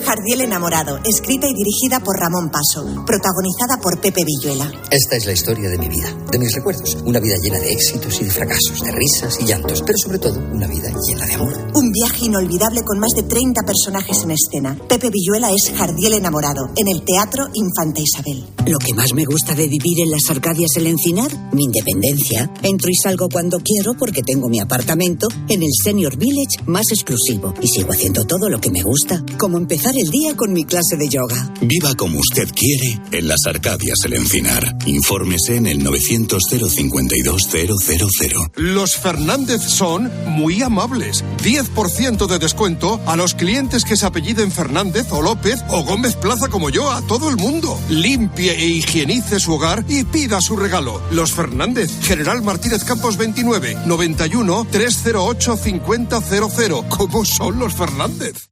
Jardiel enamorado, escrita y dirigida por Ramón Paso, protagonizada por Pepe Villuela. Esta es la historia de mi vida, de mis recuerdos. Una vida llena de éxitos y de fracasos, de risas y llantos, pero sobre todo una vida llena de amor. Un viaje inolvidable con más de 30 personajes en escena. Pepe Villuela es Jardiel enamorado, en el Teatro Infanta Isabel. Lo que más me gusta de vivir en las Arcadias El Encinar, mi independencia. Entro y salgo cuando quiero porque tengo mi apartamento en el Senior Village más exclusivo. Y sigo haciendo todo lo que me gusta, como empezar el día con mi clase de yoga. Viva como usted quiere en las Arcadias El Encinar. Infórmese en el 900 052 000. Los Fernández son muy amables. 10% de descuento a los clientes que se apelliden Fernández o López o Gómez Plaza como yo, a todo el mundo. Limpie e higienice su hogar y pida su regalo. Los Fernández, General Martínez Campos 29, 91 308 5000. ¿Cómo son los Fernández?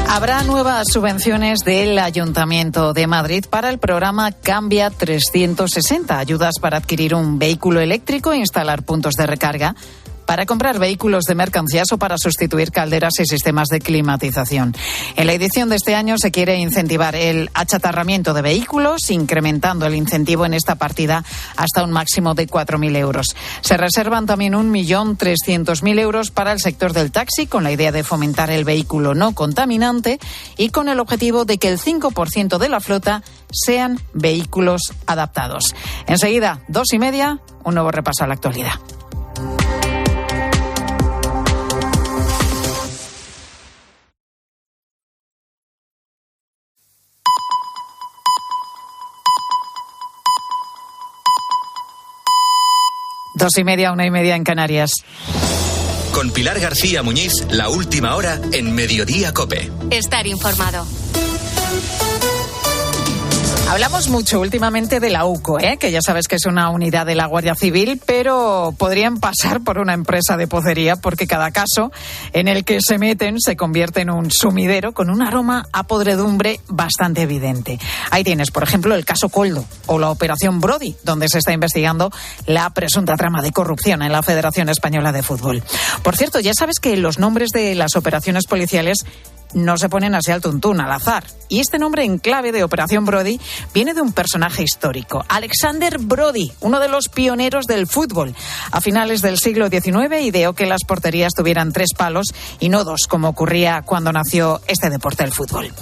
Habrá nuevas subvenciones del Ayuntamiento de Madrid para el programa Cambia 360, ayudas para adquirir un vehículo eléctrico e instalar puntos de recarga para comprar vehículos de mercancías o para sustituir calderas y sistemas de climatización. En la edición de este año se quiere incentivar el achatarramiento de vehículos, incrementando el incentivo en esta partida hasta un máximo de 4.000 euros. Se reservan también 1.300.000 euros para el sector del taxi, con la idea de fomentar el vehículo no contaminante y con el objetivo de que el 5% de la flota sean vehículos adaptados. Enseguida, 2:30, un nuevo repaso a la actualidad. Dos y media, 1:30 en Canarias. Con Pilar García Muñiz, la última hora en Mediodía COPE. Estar informado. Hablamos mucho últimamente de la UCO, que ya sabes que es una unidad de la Guardia Civil, pero podrían pasar por una empresa de pocería porque cada caso en el que se meten se convierte en un sumidero con un aroma a podredumbre bastante evidente. Ahí tienes, por ejemplo, el caso Koldo o la operación Brody, donde se está investigando la presunta trama de corrupción en la Federación Española de Fútbol. Por cierto, ya sabes que los nombres de las operaciones policiales no se ponen así al tuntún, al azar. Y este nombre en clave de Operación Brody viene de un personaje histórico, Alexander Brody, uno de los pioneros del fútbol. A finales del siglo XIX ideó que las porterías tuvieran 3 palos y no 2, como ocurría cuando nació este deporte, el fútbol.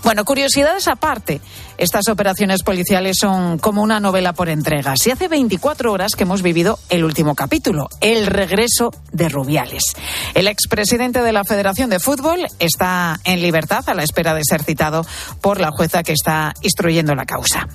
Bueno, curiosidades aparte, estas operaciones policiales son como una novela por entregas. Y hace 24 horas que hemos vivido el último capítulo, el regreso de Rubiales. El expresidente de la Federación de Fútbol está en libertad a la espera de ser citado por la jueza que está instruyendo la causa.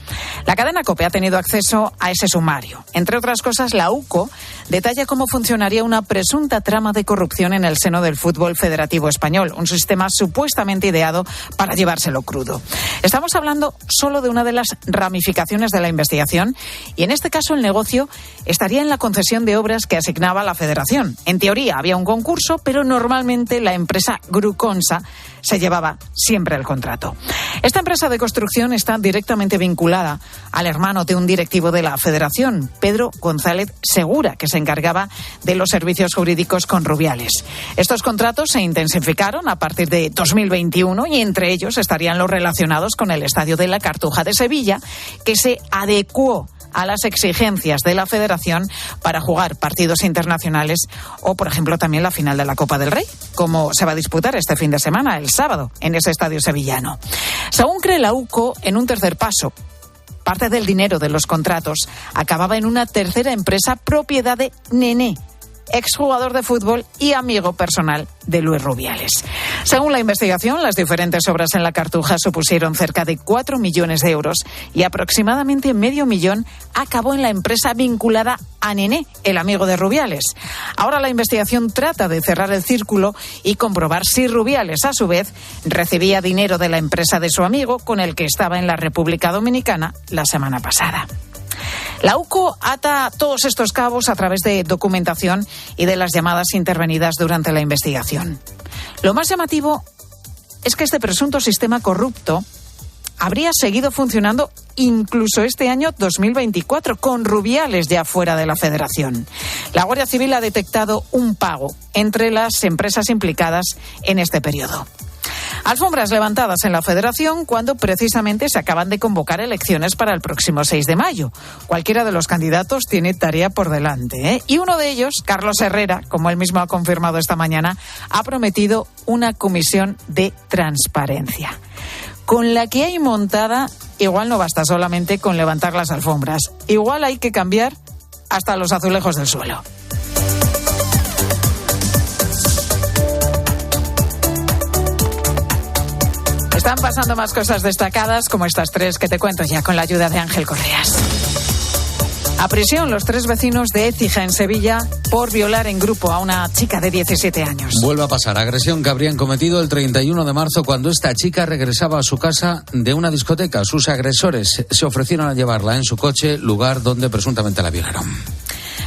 La cadena COPE ha tenido acceso a ese sumario. Entre otras cosas, la UCO detalla cómo funcionaría una presunta trama de corrupción en el seno del fútbol federativo español, un sistema supuestamente ideado para llevárselo crudo. Estamos hablando solo de una de las ramificaciones de la investigación y en este caso el negocio estaría en la concesión de obras que asignaba la Federación. En teoría había un concurso, pero normalmente la empresa Gruconsa se llevaba siempre el contrato. Esta empresa de construcción está directamente vinculada al hermano de un directivo de la Federación, Pedro González Segura, que se encargaba de los servicios jurídicos con Rubiales. Estos contratos se intensificaron a partir de 2021 y entre ellos estarían los relacionados con el Estadio de la Cartuja de Sevilla, que se adecuó a las exigencias de la Federación para jugar partidos internacionales o, por ejemplo, también la final de la Copa del Rey, como se va a disputar este fin de semana, el sábado, en ese estadio sevillano. Según cree la UCO, en un tercer paso, parte del dinero de los contratos acababa en una tercera empresa propiedad de Nené, exjugador de fútbol y amigo personal de Luis Rubiales. Según la investigación, las diferentes obras en la Cartuja supusieron cerca de 4 millones de euros y aproximadamente medio millón acabó en la empresa vinculada a Nené, el amigo de Rubiales. Ahora la investigación trata de cerrar el círculo y comprobar si Rubiales, a su vez, recibía dinero de la empresa de su amigo con el que estaba en la República Dominicana la semana pasada. La UCO ata todos estos cabos a través de documentación y de las llamadas intervenidas durante la investigación. Lo más llamativo es que este presunto sistema corrupto habría seguido funcionando incluso este año 2024, con Rubiales ya fuera de la Federación. La Guardia Civil ha detectado un pago entre las empresas implicadas en este periodo. Alfombras levantadas en la Federación cuando precisamente se acaban de convocar elecciones para el próximo 6 de mayo. Cualquiera de los candidatos tiene tarea por delante, Y uno de ellos, Carlos Herrera, como él mismo ha confirmado esta mañana, ha prometido una comisión de transparencia. Con la que hay montada, igual no basta solamente con levantar las alfombras. Igual hay que cambiar hasta los azulejos del suelo. Están pasando más cosas destacadas, como estas 3 que te cuento ya con la ayuda de Ángel Correas. A prisión los 3 vecinos de Écija, en Sevilla, por violar en grupo a una chica de 17 años. Vuelve a pasar, agresión que habrían cometido el 31 de marzo cuando esta chica regresaba a su casa de una discoteca. Sus agresores se ofrecieron a llevarla en su coche, lugar donde presuntamente la violaron.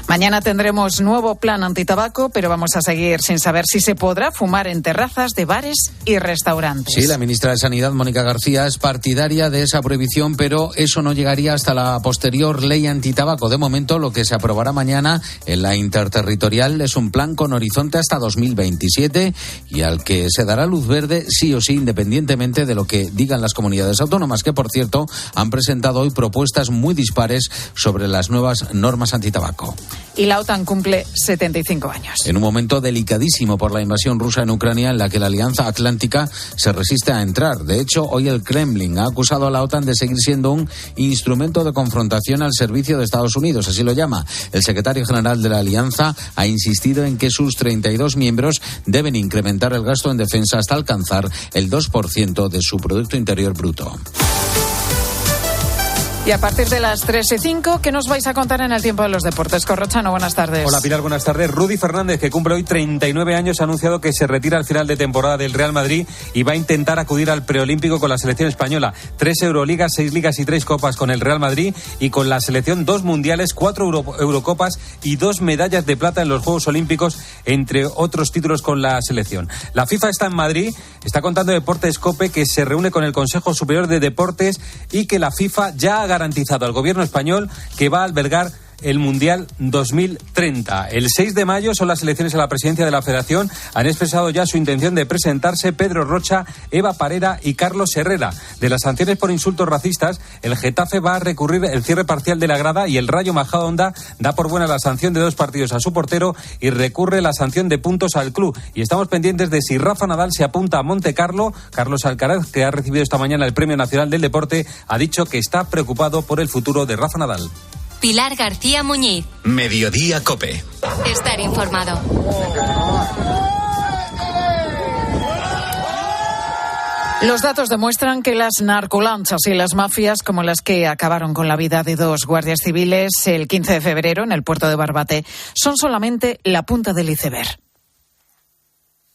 Mañana tendremos nuevo plan antitabaco, pero vamos a seguir sin saber si se podrá fumar en terrazas de bares y restaurantes. Sí, la ministra de Sanidad, Mónica García, es partidaria de esa prohibición, pero eso no llegaría hasta la posterior ley antitabaco. De momento, lo que se aprobará mañana en la interterritorial es un plan con horizonte hasta 2027 y al que se dará luz verde sí o sí, independientemente de lo que digan las comunidades autónomas, que por cierto han presentado hoy propuestas muy dispares sobre las nuevas normas antitabaco. Y la OTAN cumple 75 años. En un momento delicadísimo por la invasión rusa en Ucrania, en la que la Alianza Atlántica se resiste a entrar. De hecho, hoy el Kremlin ha acusado a la OTAN de seguir siendo un instrumento de confrontación al servicio de Estados Unidos, así lo llama. El secretario general de la Alianza ha insistido en que sus 32 miembros deben incrementar el gasto en defensa hasta alcanzar el 2% de su Producto Interior Bruto. Y a partir de las 3:05, ¿qué nos vais a contar en el tiempo de los deportes? Corrochano, buenas tardes. Hola Pilar, buenas tardes. Rudy Fernández, que cumple hoy 39 años, ha anunciado que se retira al final de temporada del Real Madrid y va a intentar acudir al preolímpico con la selección española. 3 Euroligas, 6 Ligas y 3 Copas con el Real Madrid, y con la selección 2 Mundiales, 4 Eurocopas y 2 medallas de plata en los Juegos Olímpicos, entre otros títulos con la selección. La FIFA está en Madrid, está contando Deportes COPE, que se reúne con el Consejo Superior de Deportes y que la FIFA ya ha garantizado al gobierno español que va a albergar el Mundial 2030. El 6 de mayo son las elecciones a la presidencia de la Federación. Han expresado ya su intención de presentarse Pedro Rocha, Eva Parera y Carlos Herrera. De las sanciones por insultos racistas, el Getafe va a recurrir el cierre parcial de la grada y el Rayo Majadahonda da por buena la sanción de 2 partidos a su portero y recurre la sanción de puntos al club. Y estamos pendientes de si Rafa Nadal se apunta a Montecarlo. Carlos Alcaraz, que ha recibido esta mañana el Premio Nacional del Deporte, ha dicho que está preocupado por el futuro de Rafa Nadal. Pilar García Muñiz. Mediodía COPE. Estar informado. Los datos demuestran que las narcolanchas y las mafias, como las que acabaron con la vida de 2 guardias civiles el 15 de febrero en el puerto de Barbate, son solamente la punta del iceberg.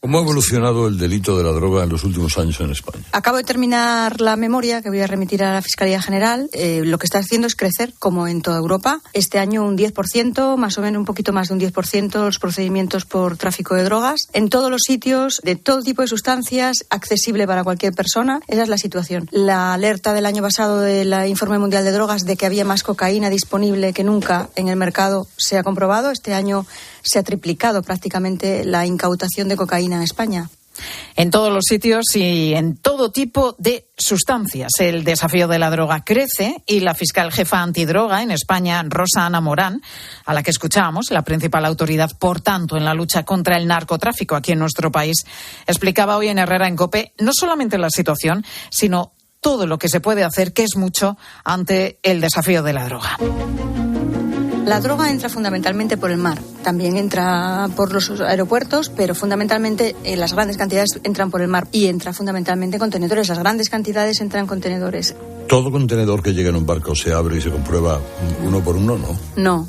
¿Cómo ha evolucionado el delito de la droga en los últimos años en España? Acabo de terminar la memoria que voy a remitir a la Fiscalía General. Lo que está haciendo es crecer, como en toda Europa. Este año un 10%, más o menos un poquito más de un 10%, los procedimientos por tráfico de drogas. En todos los sitios, de todo tipo de sustancias, accesible para cualquier persona. Esa es la situación. La alerta del año pasado del Informe Mundial de Drogas de que había más cocaína disponible que nunca en el mercado se ha comprobado. Este año se ha triplicado prácticamente la incautación de cocaína en España. En todos los sitios y en todo tipo de sustancias. El desafío de la droga crece y la fiscal jefa antidroga en España, Rosa Ana Morán, a la que escuchábamos, la principal autoridad, por tanto, en la lucha contra el narcotráfico aquí en nuestro país, explicaba hoy en Herrera en COPE no solamente la situación, sino todo lo que se puede hacer, que es mucho, ante el desafío de la droga. La droga entra fundamentalmente por el mar, también entra por los aeropuertos, pero fundamentalmente las grandes cantidades entran por el mar y entra fundamentalmente en contenedores. Las grandes cantidades entran en contenedores. ¿Todo contenedor que llega en un barco se abre y se comprueba uno por uno, no? No.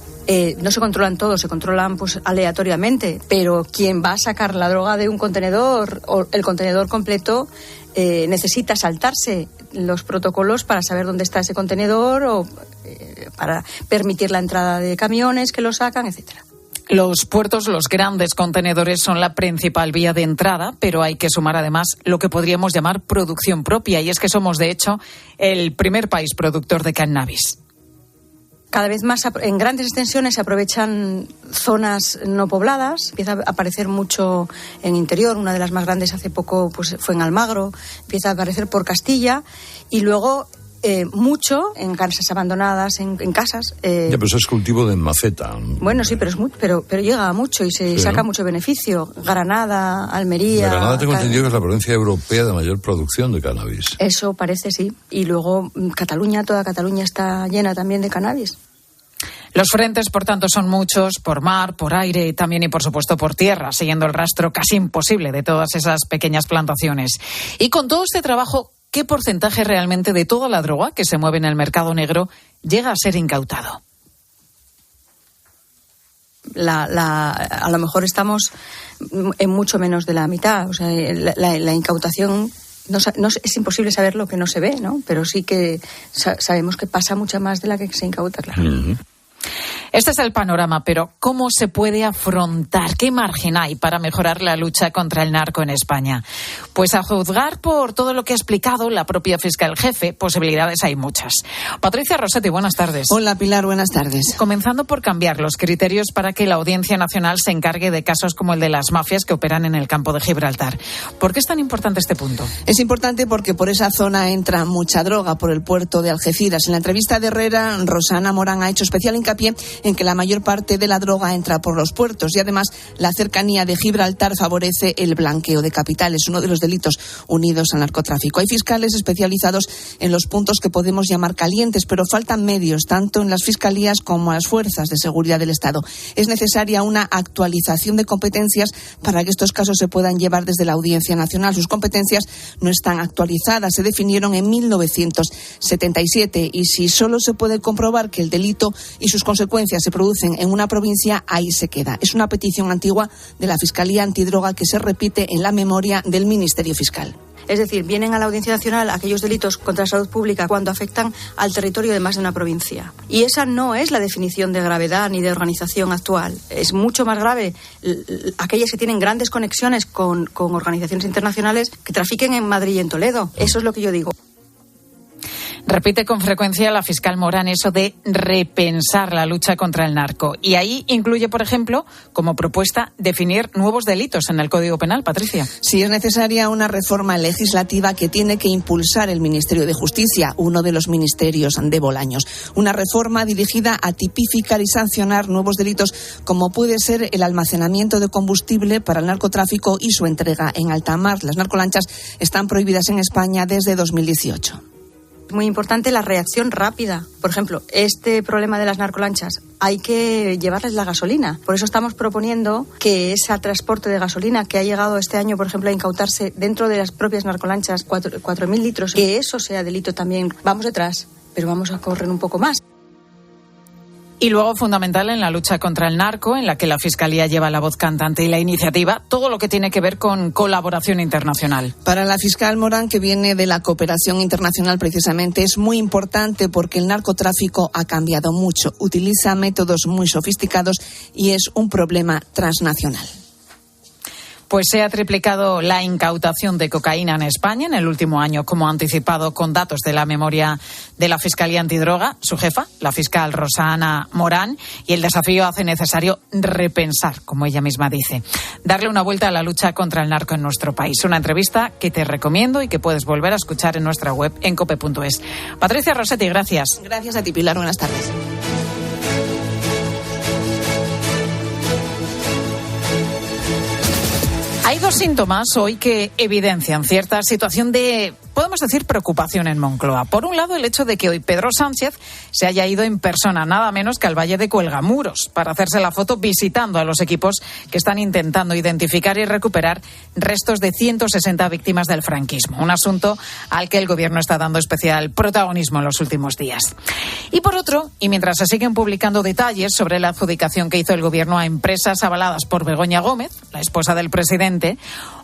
No se controlan todos, se controlan pues aleatoriamente, pero quien va a sacar la droga de un contenedor o el contenedor completo necesita saltarse los protocolos para saber dónde está ese contenedor o para permitir la entrada de camiones que lo sacan, etcétera. Los puertos, los grandes contenedores son la principal vía de entrada, pero hay que sumar además lo que podríamos llamar producción propia, y es que somos de hecho el primer país productor de cannabis. Cada vez más en grandes extensiones se aprovechan zonas no pobladas, empieza a aparecer mucho en interior, una de las más grandes hace poco pues fue en Almagro, empieza a aparecer por Castilla y luego mucho en casas abandonadas, en casas. Ya, pero eso es cultivo de maceta. Bueno, sí, pero llega a mucho y se saca mucho beneficio. Granada, Almería. Granada tengo entendido que es la provincia europea de mayor producción de cannabis. Eso parece, sí. Y luego Cataluña, toda Cataluña está llena también de cannabis. Los frentes, por tanto, son muchos, por mar, por aire también y, por supuesto, por tierra, siguiendo el rastro casi imposible de todas esas pequeñas plantaciones. Y con todo este trabajo, ¿qué porcentaje realmente de toda la droga que se mueve en el mercado negro llega a ser incautado? A lo mejor estamos en mucho menos de la mitad. O sea, la incautación no, es imposible saber lo que no se ve, ¿no? Pero sí que sabemos que pasa mucha más de la que se incauta, claro. Uh-huh. Este es el panorama, pero ¿cómo se puede afrontar? ¿Qué margen hay para mejorar la lucha contra el narco en España? Pues a juzgar por todo lo que ha explicado la propia fiscal jefe, posibilidades hay muchas. Patricia Rossetti, buenas tardes. Hola Pilar, buenas tardes. Comenzando por cambiar los criterios para que la Audiencia Nacional se encargue de casos como el de las mafias que operan en el campo de Gibraltar. ¿Por qué es tan importante este punto? Es importante porque por esa zona entra mucha droga, por el puerto de Algeciras. En la entrevista de Herrera, Rosana Morán ha hecho especial hincapié en que la mayor parte de la droga entra por los puertos y además la cercanía de Gibraltar favorece el blanqueo de capitales, uno de los delitos unidos al narcotráfico. Hay fiscales especializados en los puntos que podemos llamar calientes, pero faltan medios, tanto en las fiscalías como en las fuerzas de seguridad del Estado. Es necesaria una actualización de competencias para que estos casos se puedan llevar desde la Audiencia Nacional. Sus competencias no están actualizadas, se definieron en 1977 y si solo se puede comprobar que el delito y sus consecuencias se producen en una provincia, ahí se queda. Es una petición antigua de la Fiscalía Antidroga que se repite en la memoria del Ministerio Fiscal. Es decir, vienen a la Audiencia Nacional aquellos delitos contra la salud pública cuando afectan al territorio de más de una provincia. Y esa no es la definición de gravedad ni de organización actual. Es mucho más grave aquellas que tienen grandes conexiones con organizaciones internacionales que trafiquen en Madrid y en Toledo. Eso es lo que yo digo. Repite con frecuencia la fiscal Morán eso de repensar la lucha contra el narco. Y ahí incluye, por ejemplo, como propuesta, definir nuevos delitos en el Código Penal. Patricia. Sí, es necesaria una reforma legislativa que tiene que impulsar el Ministerio de Justicia, uno de los ministerios de Bolaños. Una reforma dirigida a tipificar y sancionar nuevos delitos como puede ser el almacenamiento de combustible para el narcotráfico y su entrega en alta mar. Las narcolanchas están prohibidas en España desde 2018. Muy importante la reacción rápida. Por ejemplo, este problema de las narcolanchas, hay que llevarles la gasolina. Por eso estamos proponiendo que ese transporte de gasolina que ha llegado este año, por ejemplo, a incautarse dentro de las propias narcolanchas 4.000 litros, que eso sea delito también. Vamos detrás, pero vamos a correr un poco más. Y luego, fundamental en la lucha contra el narco, en la que la Fiscalía lleva la voz cantante y la iniciativa, todo lo que tiene que ver con colaboración internacional. Para la fiscal Morán, que viene de la cooperación internacional precisamente, es muy importante porque el narcotráfico ha cambiado mucho, utiliza métodos muy sofisticados y es un problema transnacional. Pues se ha triplicado la incautación de cocaína en España en el último año, como anticipado con datos de la memoria de la Fiscalía Antidroga, su jefa, la fiscal Rosana Morán, y el desafío hace necesario repensar, como ella misma dice, darle una vuelta a la lucha contra el narco en nuestro país. Una entrevista que te recomiendo y que puedes volver a escuchar en nuestra web en cope.es. Patricia Rossetti, gracias. Gracias a ti, Pilar. Buenas tardes. Hay dos síntomas hoy que evidencian cierta situación de, podemos decir, preocupación en Moncloa. Por un lado, el hecho de que hoy Pedro Sánchez se haya ido en persona, nada menos que al Valle de Cuelgamuros, para hacerse la foto visitando a los equipos que están intentando identificar y recuperar restos de 160 víctimas del franquismo. Un asunto al que el Gobierno está dando especial protagonismo en los últimos días. Y por otro, y mientras se siguen publicando detalles sobre la adjudicación que hizo el Gobierno a empresas avaladas por Begoña Gómez, la esposa del presidente,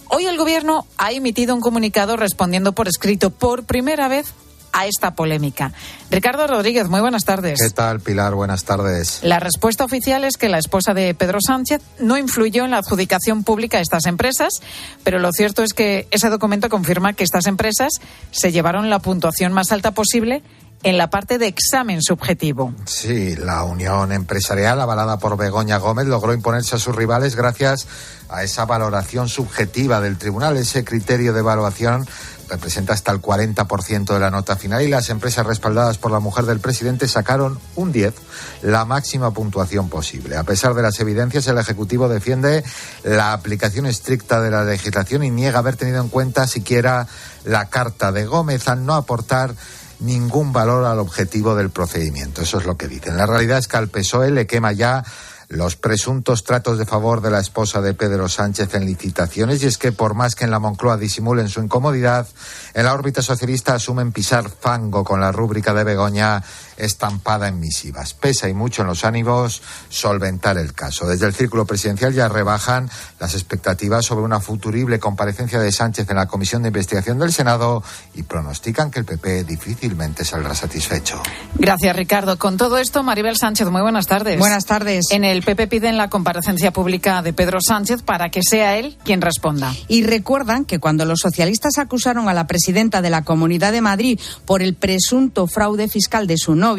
hoy el Gobierno ha emitido un comunicado respondiendo por escrito por primera vez a esta polémica. Ricardo Rodríguez, muy buenas tardes. ¿Qué tal, Pilar? Buenas tardes. La respuesta oficial es que la esposa de Pedro Sánchez no influyó en la adjudicación pública a estas empresas, pero lo cierto es que ese documento confirma que estas empresas se llevaron la puntuación más alta posible en la parte de examen subjetivo. Sí, la unión empresarial avalada por Begoña Gómez logró imponerse a sus rivales gracias a esa valoración subjetiva del tribunal. Ese criterio de evaluación representa hasta el 40% de la nota final y las empresas respaldadas por la mujer del presidente sacaron un 10, la máxima puntuación posible. A pesar de las evidencias, el Ejecutivo defiende la aplicación estricta de la legislación y niega haber tenido en cuenta siquiera la carta de Gómez al no aportar ningún valor al objetivo del procedimiento. Eso es lo que dicen. La realidad es que al PSOE le quema ya los presuntos tratos de favor de la esposa de Pedro Sánchez en licitaciones, y es que por más que en la Moncloa disimulen su incomodidad, en la órbita socialista asumen pisar fango con la rúbrica de Begoña estampada en misivas. Pesa y mucho en los ánimos solventar el caso. Desde el círculo presidencial ya rebajan las expectativas sobre una futurible comparecencia de Sánchez en la Comisión de Investigación del Senado y pronostican que el PP difícilmente saldrá satisfecho. Gracias, Ricardo. Con todo esto, Maribel Sánchez, muy buenas tardes. Buenas tardes. En el PP piden la comparecencia pública de Pedro Sánchez para que sea él quien responda. Y recuerdan que cuando los socialistas acusaron a la presidenta de la Comunidad de Madrid por el presunto fraude fiscal de su novio,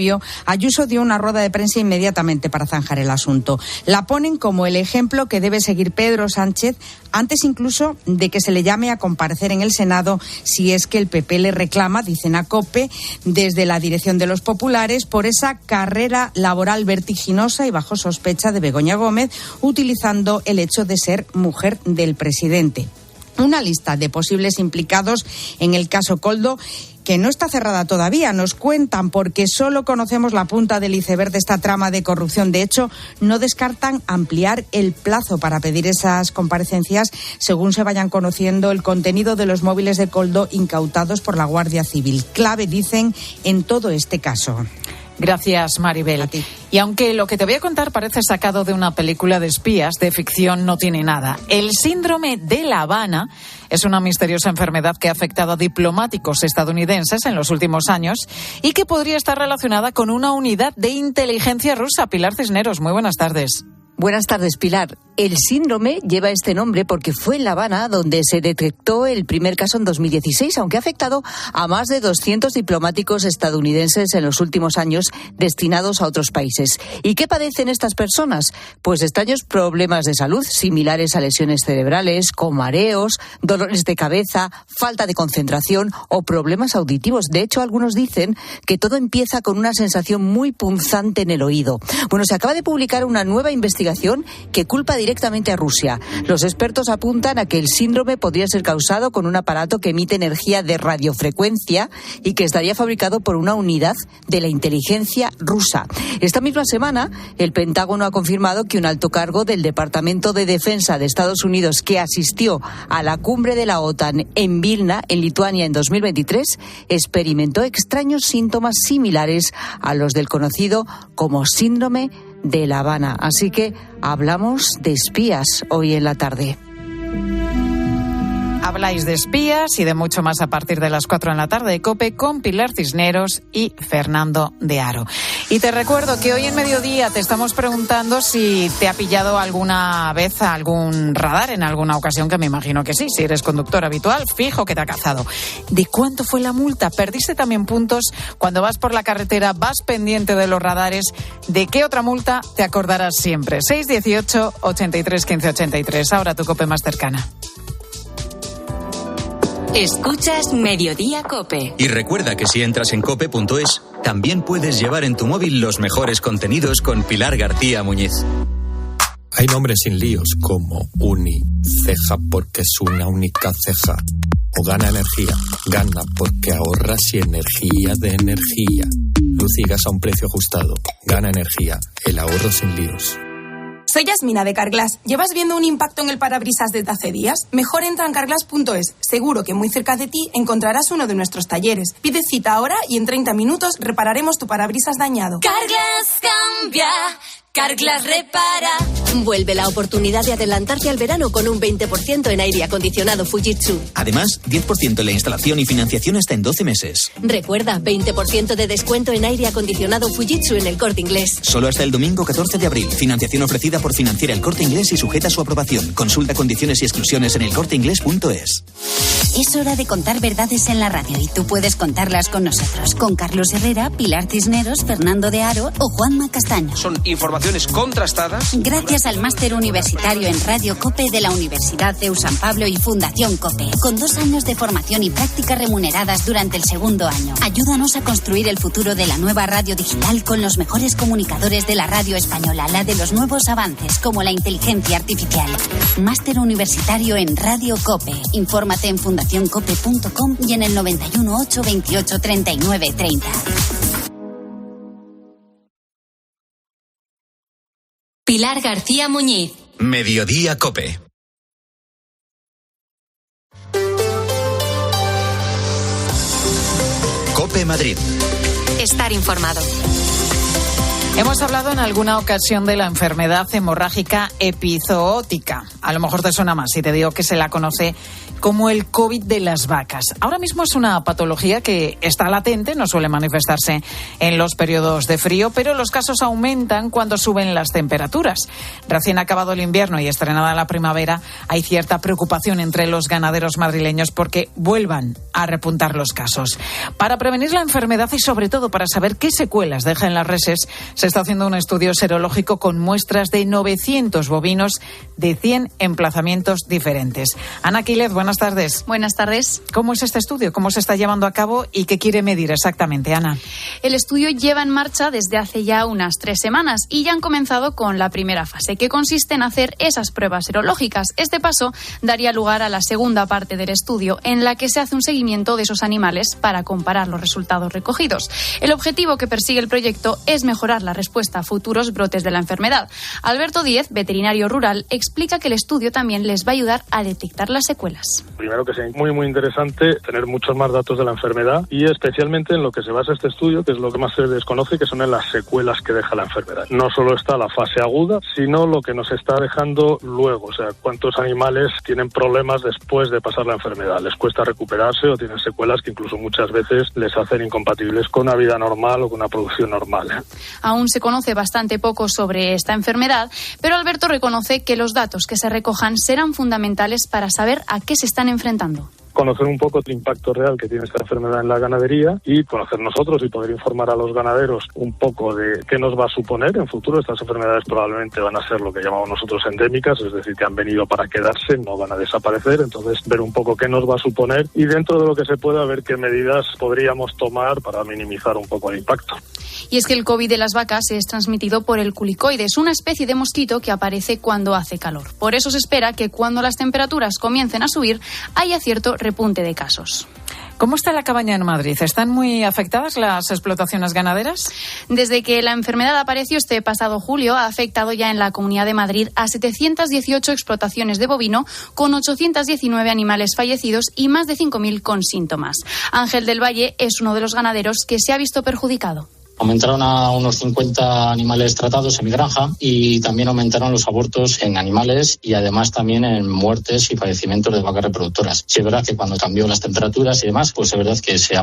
Ayuso dio una rueda de prensa inmediatamente para zanjar el asunto. La ponen como el ejemplo que debe seguir Pedro Sánchez antes incluso de que se le llame a comparecer en el Senado si es que el PP le reclama, dicen a COPE, desde la dirección de los populares por esa carrera laboral vertiginosa y bajo sospecha de Begoña Gómez, utilizando el hecho de ser mujer del presidente. Una lista de posibles implicados en el caso Koldo que no está cerrada todavía, nos cuentan, porque solo conocemos la punta del iceberg de esta trama de corrupción. De hecho, no descartan ampliar el plazo para pedir esas comparecencias según se vayan conociendo el contenido de los móviles de Koldo incautados por la Guardia Civil. Clave, dicen, en todo este caso. Gracias, Maribel. Y aunque lo que te voy a contar parece sacado de una película de espías, de ficción no tiene nada. El síndrome de La Habana es una misteriosa enfermedad que ha afectado a diplomáticos estadounidenses en los últimos años y que podría estar relacionada con una unidad de inteligencia rusa. Pilar Cisneros, muy buenas tardes. Buenas tardes, Pilar. El síndrome lleva este nombre porque fue en La Habana donde se detectó el primer caso en 2016, aunque ha afectado a más de 200 diplomáticos estadounidenses en los últimos años destinados a otros países. ¿Y qué padecen estas personas? Pues extraños problemas de salud similares a lesiones cerebrales, con mareos, dolores de cabeza, falta de concentración o problemas auditivos. De hecho, algunos dicen que todo empieza con una sensación muy punzante en el oído. Bueno, se acaba de publicar una nueva investigación que culpa directamente a Rusia. Los expertos apuntan a que el síndrome podría ser causado con un aparato que emite energía de radiofrecuencia y que estaría fabricado por una unidad de la inteligencia rusa. Esta misma semana, el Pentágono ha confirmado que un alto cargo del Departamento de Defensa de Estados Unidos que asistió a la cumbre de la OTAN en Vilna, en Lituania, en 2023, experimentó extraños síntomas similares a los del conocido como síndrome de La Habana. Así que hablamos de espías hoy en la tarde. Habláis de espías y de mucho más a partir de las 4 en la tarde de COPE con Pilar Cisneros y Fernando de Aro. Y te recuerdo que hoy en mediodía te estamos preguntando si te ha pillado alguna vez algún radar en alguna ocasión, que me imagino que sí. Si eres conductor habitual, fijo que te ha cazado. ¿De cuánto fue la multa? ¿Perdiste también puntos cuando vas por la carretera, vas pendiente de los radares? ¿De qué otra multa te acordarás siempre? 618 83 15 83. Ahora tu COPE más cercana. Escuchas Mediodía COPE. Y recuerda que si entras en cope.es, también puedes llevar en tu móvil los mejores contenidos con Pilar García Muñiz. Hay nombres sin líos como Uniceja porque es una única ceja. O Gana Energía, gana porque ahorras y energía de energía. Luz y gas a un precio ajustado. Gana Energía, el ahorro sin líos. Soy Yasmina de Carglass. ¿Llevas viendo un impacto en el parabrisas desde hace días? Mejor entra en carglass.es. Seguro que muy cerca de ti encontrarás uno de nuestros talleres. Pide cita ahora y en 30 minutos repararemos tu parabrisas dañado. Carglass cambia, Carglass repara. Vuelve la oportunidad de adelantarte al verano con un 20% en aire acondicionado Fujitsu. Además, 10% en la instalación y financiación hasta en 12 meses. Recuerda, 20% de descuento en aire acondicionado Fujitsu en El Corte Inglés. Solo hasta el domingo 14 de abril. Financiación ofrecida por Financiera El Corte Inglés y sujeta a su aprobación. Consulta condiciones y exclusiones en elcorteinglés.es. Es hora de contar verdades en la radio y tú puedes contarlas con nosotros. Con Carlos Herrera, Pilar Cisneros, Fernando de Aro o Juanma Castaño. Son informaciones contrastadas. Gracias al máster universitario en Radio COPE de la Universidad de San Pablo y Fundación COPE, con 2 años de formación y prácticas remuneradas durante el segundo año. Ayúdanos a construir el futuro de la nueva radio digital con los mejores comunicadores de la radio española, la de los nuevos avances como la inteligencia artificial. Máster universitario en Radio COPE. Infórmate en fundacioncope.com y en el 91 828 39 30. Pilar García Muñiz. Mediodía COPE. COPE Madrid. Estar informado. Hemos hablado en alguna ocasión de la enfermedad hemorrágica epizootica. A lo mejor te suena más si te digo que se la conoce como el COVID de las vacas. Ahora mismo es una patología que está latente, no suele manifestarse en los periodos de frío, pero los casos aumentan cuando suben las temperaturas. Recién acabado el invierno y estrenada la primavera, hay cierta preocupación entre los ganaderos madrileños porque vuelvan a repuntar los casos. Para prevenir la enfermedad y sobre todo para saber qué secuelas deja en las reses, se está haciendo un estudio serológico con muestras de 900 bovinos de 100 emplazamientos diferentes. Ana Quílez, buenas tardes. Buenas tardes. ¿Cómo es este estudio? ¿Cómo se está llevando a cabo y qué quiere medir exactamente, Ana? El estudio lleva en marcha desde hace ya unas 3 semanas y ya han comenzado con la primera fase, que consiste en hacer esas pruebas serológicas. Este paso daría lugar a la segunda parte del estudio, en la que se hace un seguimiento de esos animales para comparar los resultados recogidos. El objetivo que persigue el proyecto es mejorar la respuesta a futuros brotes de la enfermedad. Alberto Díez, veterinario rural, explica que el estudio también les va a ayudar a detectar las secuelas. Primero que es muy interesante tener muchos más datos de la enfermedad y especialmente en lo que se basa este estudio, que es lo que más se desconoce, que son en las secuelas que deja la enfermedad. No solo está la fase aguda, sino lo que nos está dejando luego, o sea, cuántos animales tienen problemas después de pasar la enfermedad. Les cuesta recuperarse o tienen secuelas que incluso muchas veces les hacen incompatibles con una vida normal o con una producción normal. Aún se conoce bastante poco sobre esta enfermedad, pero Alberto reconoce que los datos que se recojan serán fundamentales para saber a qué se están enfrentando. Conocer un poco el impacto real que tiene esta enfermedad en la ganadería y conocer nosotros y poder informar a los ganaderos un poco de qué nos va a suponer en futuro. Estas enfermedades probablemente van a ser lo que llamamos nosotros endémicas, es decir, que han venido para quedarse, no van a desaparecer. Entonces, ver un poco qué nos va a suponer y dentro de lo que se pueda ver qué medidas podríamos tomar para minimizar un poco el impacto. Y es que el COVID de las vacas es transmitido por el culicoides, una especie de mosquito que aparece cuando hace calor. Por eso se espera que cuando las temperaturas comiencen a subir haya cierto repunte de casos. ¿Cómo está la cabaña en Madrid? ¿Están muy afectadas las explotaciones ganaderas? Desde que la enfermedad apareció este pasado julio, ha afectado ya en la Comunidad de Madrid a 718 explotaciones de bovino, con 819 animales fallecidos y más de 5.000 con síntomas. Ángel del Valle es uno de los ganaderos que se ha visto perjudicado. Aumentaron a unos 50 animales tratados en mi granja y también aumentaron los abortos en animales y además también en muertes y fallecimientos de vacas reproductoras. Sí es verdad que cuando cambió las temperaturas y demás, pues es verdad que se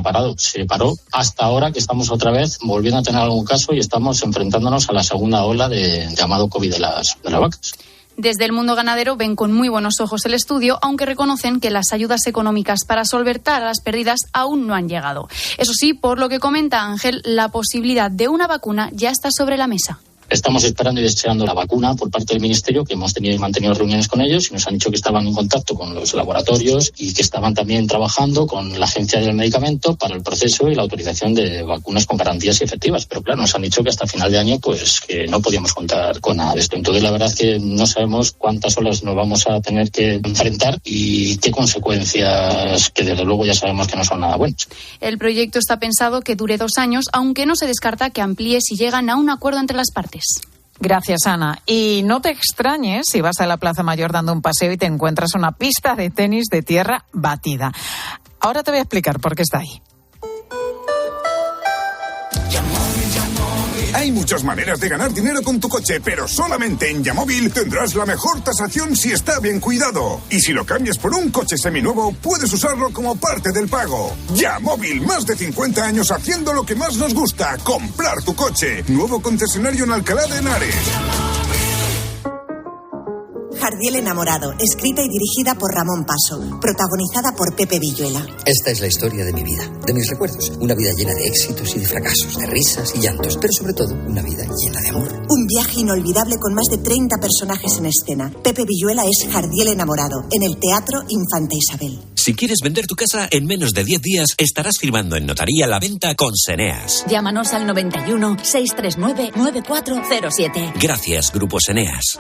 paró hasta ahora que estamos otra vez volviendo a tener algún caso y estamos enfrentándonos a la segunda ola de llamado COVID de las vacas. Desde el mundo ganadero ven con muy buenos ojos el estudio, aunque reconocen que las ayudas económicas para solventar las pérdidas aún no han llegado. Eso sí, por lo que comenta Ángel, la posibilidad de una vacuna ya está sobre la mesa. Estamos esperando y deseando la vacuna por parte del Ministerio, que hemos tenido y mantenido reuniones con ellos y nos han dicho que estaban en contacto con los laboratorios y que estaban también trabajando con la Agencia del Medicamento para el proceso y la autorización de vacunas con garantías y efectivas. Pero claro, nos han dicho que hasta final de año pues que no podíamos contar con nada de esto. Entonces la verdad es que no sabemos cuántas olas nos vamos a tener que enfrentar y qué consecuencias, que desde luego ya sabemos que no son nada buenas. El proyecto está pensado que dure 2 años, aunque no se descarta que amplíe si llegan a un acuerdo entre las partes. Gracias, Ana. Y no te extrañes si vas a la Plaza Mayor dando un paseo y te encuentras una pista de tenis de tierra batida. Ahora te voy a explicar por qué está ahí. Hay muchas maneras de ganar dinero con tu coche, pero solamente en Yamóvil tendrás la mejor tasación si está bien cuidado. Y si lo cambias por un coche seminuevo, puedes usarlo como parte del pago. Yamóvil, más de 50 años haciendo lo que más nos gusta, comprar tu coche. Nuevo concesionario en Alcalá de Henares. Jardiel enamorado, escrita y dirigida por Ramón Paso, protagonizada por Pepe Villuela. Esta es la historia de mi vida, de mis recuerdos. Una vida llena de éxitos y de fracasos, de risas y llantos, pero sobre todo una vida llena de amor. Un viaje inolvidable con más de 30 personajes en escena. Pepe Villuela es Jardiel enamorado, en el Teatro Infanta Isabel. Si quieres vender tu casa, en menos de 10 días estarás firmando en notaría la venta con Seneas. Llámanos al 91 639 9407. Gracias, Grupo Seneas.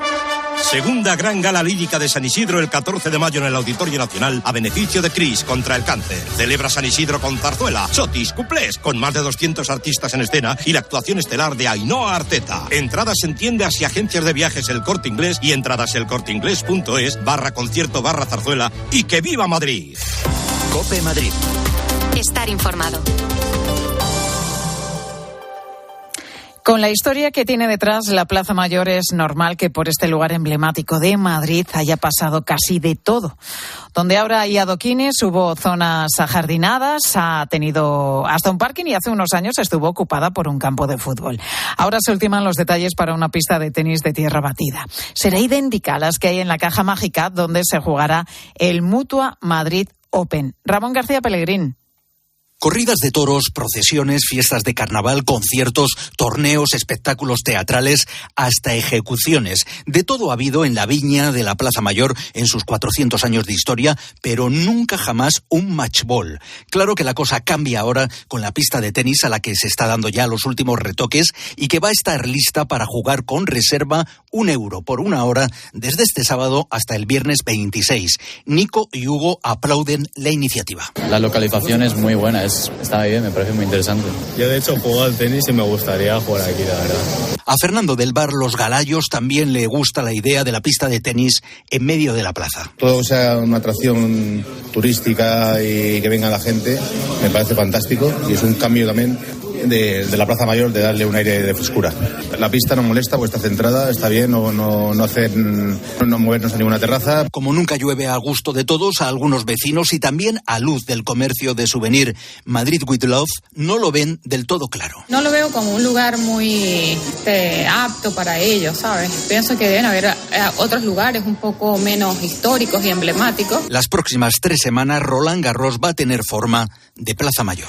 Segunda gran gala lírica de San Isidro el 14 de mayo en el Auditorio Nacional a beneficio de CRIS contra el cáncer. Celebra San Isidro con zarzuela, sotis, cuplés, con más de 200 artistas en escena y la actuación estelar de Ainhoa Arteta. Entradas en tiendas y agencias de viajes El Corte Inglés y entradas elcorteingles.es/concierto/zarzuela y ¡que viva Madrid! COPE Madrid. Estar informado. Con la historia que tiene detrás la Plaza Mayor, es normal que por este lugar emblemático de Madrid haya pasado casi de todo. Donde ahora hay adoquines, hubo zonas ajardinadas, ha tenido hasta un parking y hace unos años estuvo ocupada por un campo de fútbol. Ahora se ultiman los detalles para una pista de tenis de tierra batida. Será idéntica a las que hay en la Caja Mágica, donde se jugará el Mutua Madrid Open. Ramón García Pellegrín. Corridas de toros, procesiones, fiestas de carnaval, conciertos, torneos, espectáculos teatrales, hasta ejecuciones. De todo ha habido en la viña de la Plaza Mayor en sus 400 años de historia, pero nunca jamás un matchball. Claro que la cosa cambia ahora con la pista de tenis a la que se está dando ya los últimos retoques y que va a estar lista para jugar con reserva €1 por una hora desde este sábado hasta el viernes 26. Nico y Hugo aplauden la iniciativa. La localización es muy buena. Está bien, me parece muy interesante. Yo de hecho juego al tenis y me gustaría jugar aquí, la verdad. A Fernando del Bar Los Galayos también le gusta la idea de la pista de tenis en medio de la plaza. Todo sea una atracción turística y que venga la gente, me parece fantástico y es un cambio también de la Plaza Mayor, de darle un aire de frescura. La pista no molesta, pues está centrada, está bien, no movernos a ninguna terraza. Como nunca llueve a gusto de todos, a algunos vecinos y también a luz del comercio de souvenir Madrid with Love no lo ven del todo claro. No lo veo como un lugar muy apto para ellos, ¿sabes? Pienso que deben haber otros lugares un poco menos históricos y emblemáticos. Las próximas 3 semanas Roland Garros va a tener forma de Plaza Mayor.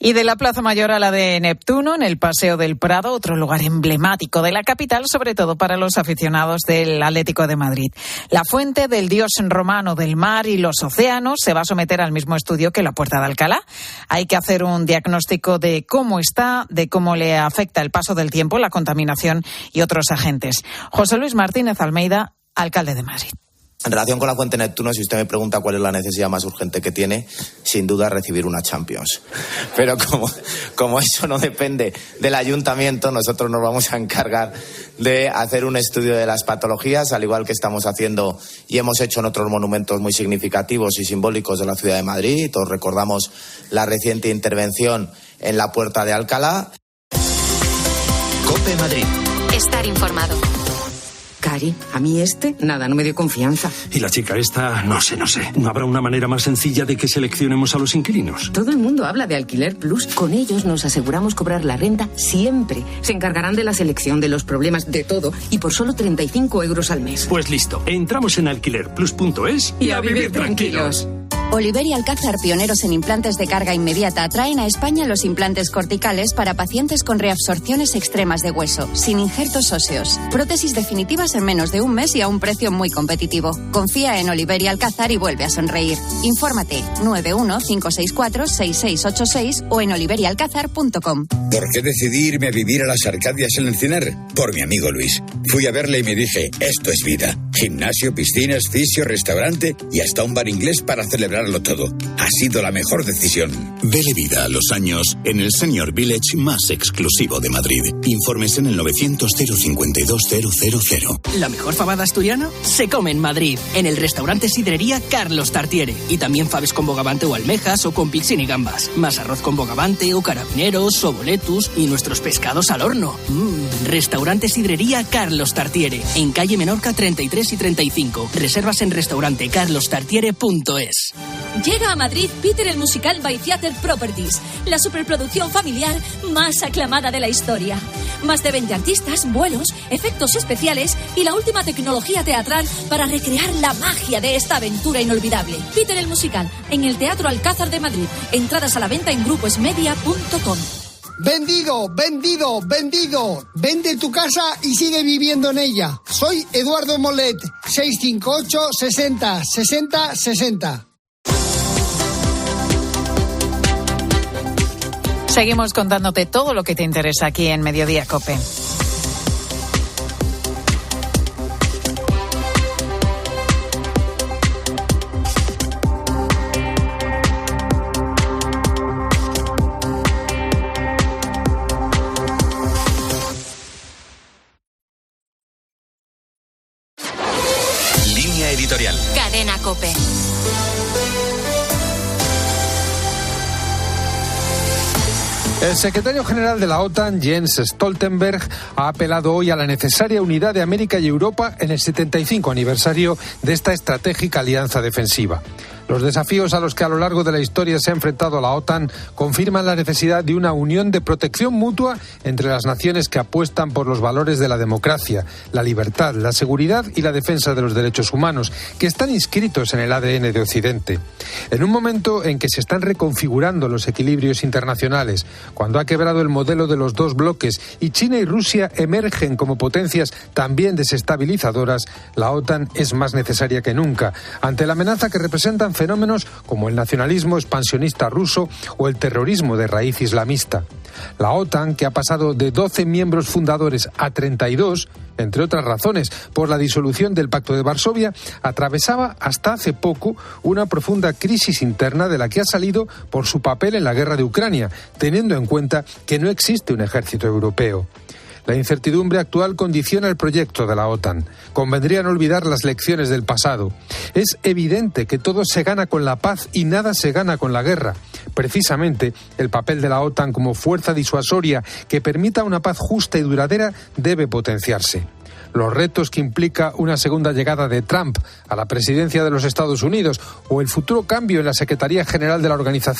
Y de la Plaza Mayor a la de Neptuno, en el Paseo del Prado, otro lugar emblemático de la capital, sobre todo para los aficionados del Atlético de Madrid. La fuente del dios romano del mar y los océanos se va a someter al mismo estudio que la Puerta de Alcalá. Hay que hacer un diagnóstico de cómo está, de cómo le afecta el paso del tiempo, la contaminación y otros agentes. José Luis Martínez Almeida, alcalde de Madrid. En relación con la fuente Neptuno, si usted me pregunta cuál es la necesidad más urgente que tiene, sin duda recibir una Champions. Pero como eso no depende del ayuntamiento, nosotros nos vamos a encargar de hacer un estudio de las patologías, al igual que estamos haciendo y hemos hecho en otros monumentos muy significativos y simbólicos de la ciudad de Madrid. Todos recordamos la reciente intervención en la Puerta de Alcalá. COPE Madrid. Estar informado. Cari, a mí nada, no me dio confianza. Y la chica esta, no sé. ¿No habrá una manera más sencilla de que seleccionemos a los inquilinos? Todo el mundo habla de Alquiler Plus. Con ellos nos aseguramos cobrar la renta siempre. Se encargarán de la selección, de los problemas, de todo. Y por solo 35 € al mes. Pues listo, entramos en alquilerplus.es y a vivir tranquilos. Oliver y Alcázar, pioneros en implantes de carga inmediata, traen a España los implantes corticales para pacientes con reabsorciones extremas de hueso, sin injertos óseos. Prótesis definitivas en menos de un mes y a un precio muy competitivo. Confía en Oliver y Alcázar y vuelve a sonreír. Infórmate 915646686 o en oliverialcázar.com. ¿Por qué decidí irme a vivir a las Arcadias en el Encinar? Por mi amigo Luis. Fui a verle y me dije, esto es vida. Gimnasio, piscinas, fisio, restaurante y hasta un bar inglés para celebrarlo todo. Ha sido la mejor decisión. Dele vida a los años en el Senior Village más exclusivo de Madrid. Informes en el 900 052 000. La mejor fabada asturiana se come en Madrid, en el restaurante sidrería Carlos Tartiere. Y también faves con bogavante o almejas o con pixín y gambas. Más arroz con bogavante o carabineros o boletus y nuestros pescados al horno. Restaurante sidrería Carlos Tartiere, en calle Menorca 33 y 35. Reservas en restaurantecarlostartiere.es. Llega a Madrid Peter el musical by Theater Properties, la superproducción familiar más aclamada de la historia. Más de 20 artistas, vuelos, efectos especiales y la última tecnología teatral para recrear la magia de esta aventura inolvidable. Peter el musical, en el Teatro Alcázar de Madrid. Entradas a la venta en gruposmedia.com. Vendido, vendido, vendido. Vende tu casa y sigue viviendo en ella. Soy Eduardo Molet, 658 60 60 60. Seguimos contándote todo lo que te interesa aquí en Mediodía COPE. El secretario general de la OTAN, Jens Stoltenberg, ha apelado hoy a la necesaria unidad de América y Europa en el 75 aniversario de esta estratégica alianza defensiva. Los desafíos a los que a lo largo de la historia se ha enfrentado la OTAN confirman la necesidad de una unión de protección mutua entre las naciones que apuestan por los valores de la democracia, la libertad, la seguridad y la defensa de los derechos humanos, que están inscritos en el ADN de Occidente. En un momento en que se están reconfigurando los equilibrios internacionales, cuando ha quebrado el modelo de los dos bloques y China y Rusia emergen como potencias también desestabilizadoras, la OTAN es más necesaria que nunca, ante la amenaza que representan fenómenos como el nacionalismo expansionista ruso o el terrorismo de raíz islamista. La OTAN, que ha pasado de 12 miembros fundadores a 32, entre otras razones, por la disolución del Pacto de Varsovia, atravesaba hasta hace poco una profunda crisis interna de la que ha salido por su papel en la guerra de Ucrania, teniendo en cuenta que no existe un ejército europeo. La incertidumbre actual condiciona el proyecto de la OTAN. Convendría no olvidar las lecciones del pasado. Es evidente que todo se gana con la paz y nada se gana con la guerra. Precisamente, el papel de la OTAN como fuerza disuasoria que permita una paz justa y duradera debe potenciarse. Los retos que implica una segunda llegada de Trump a la presidencia de los Estados Unidos o el futuro cambio en la Secretaría General de la organización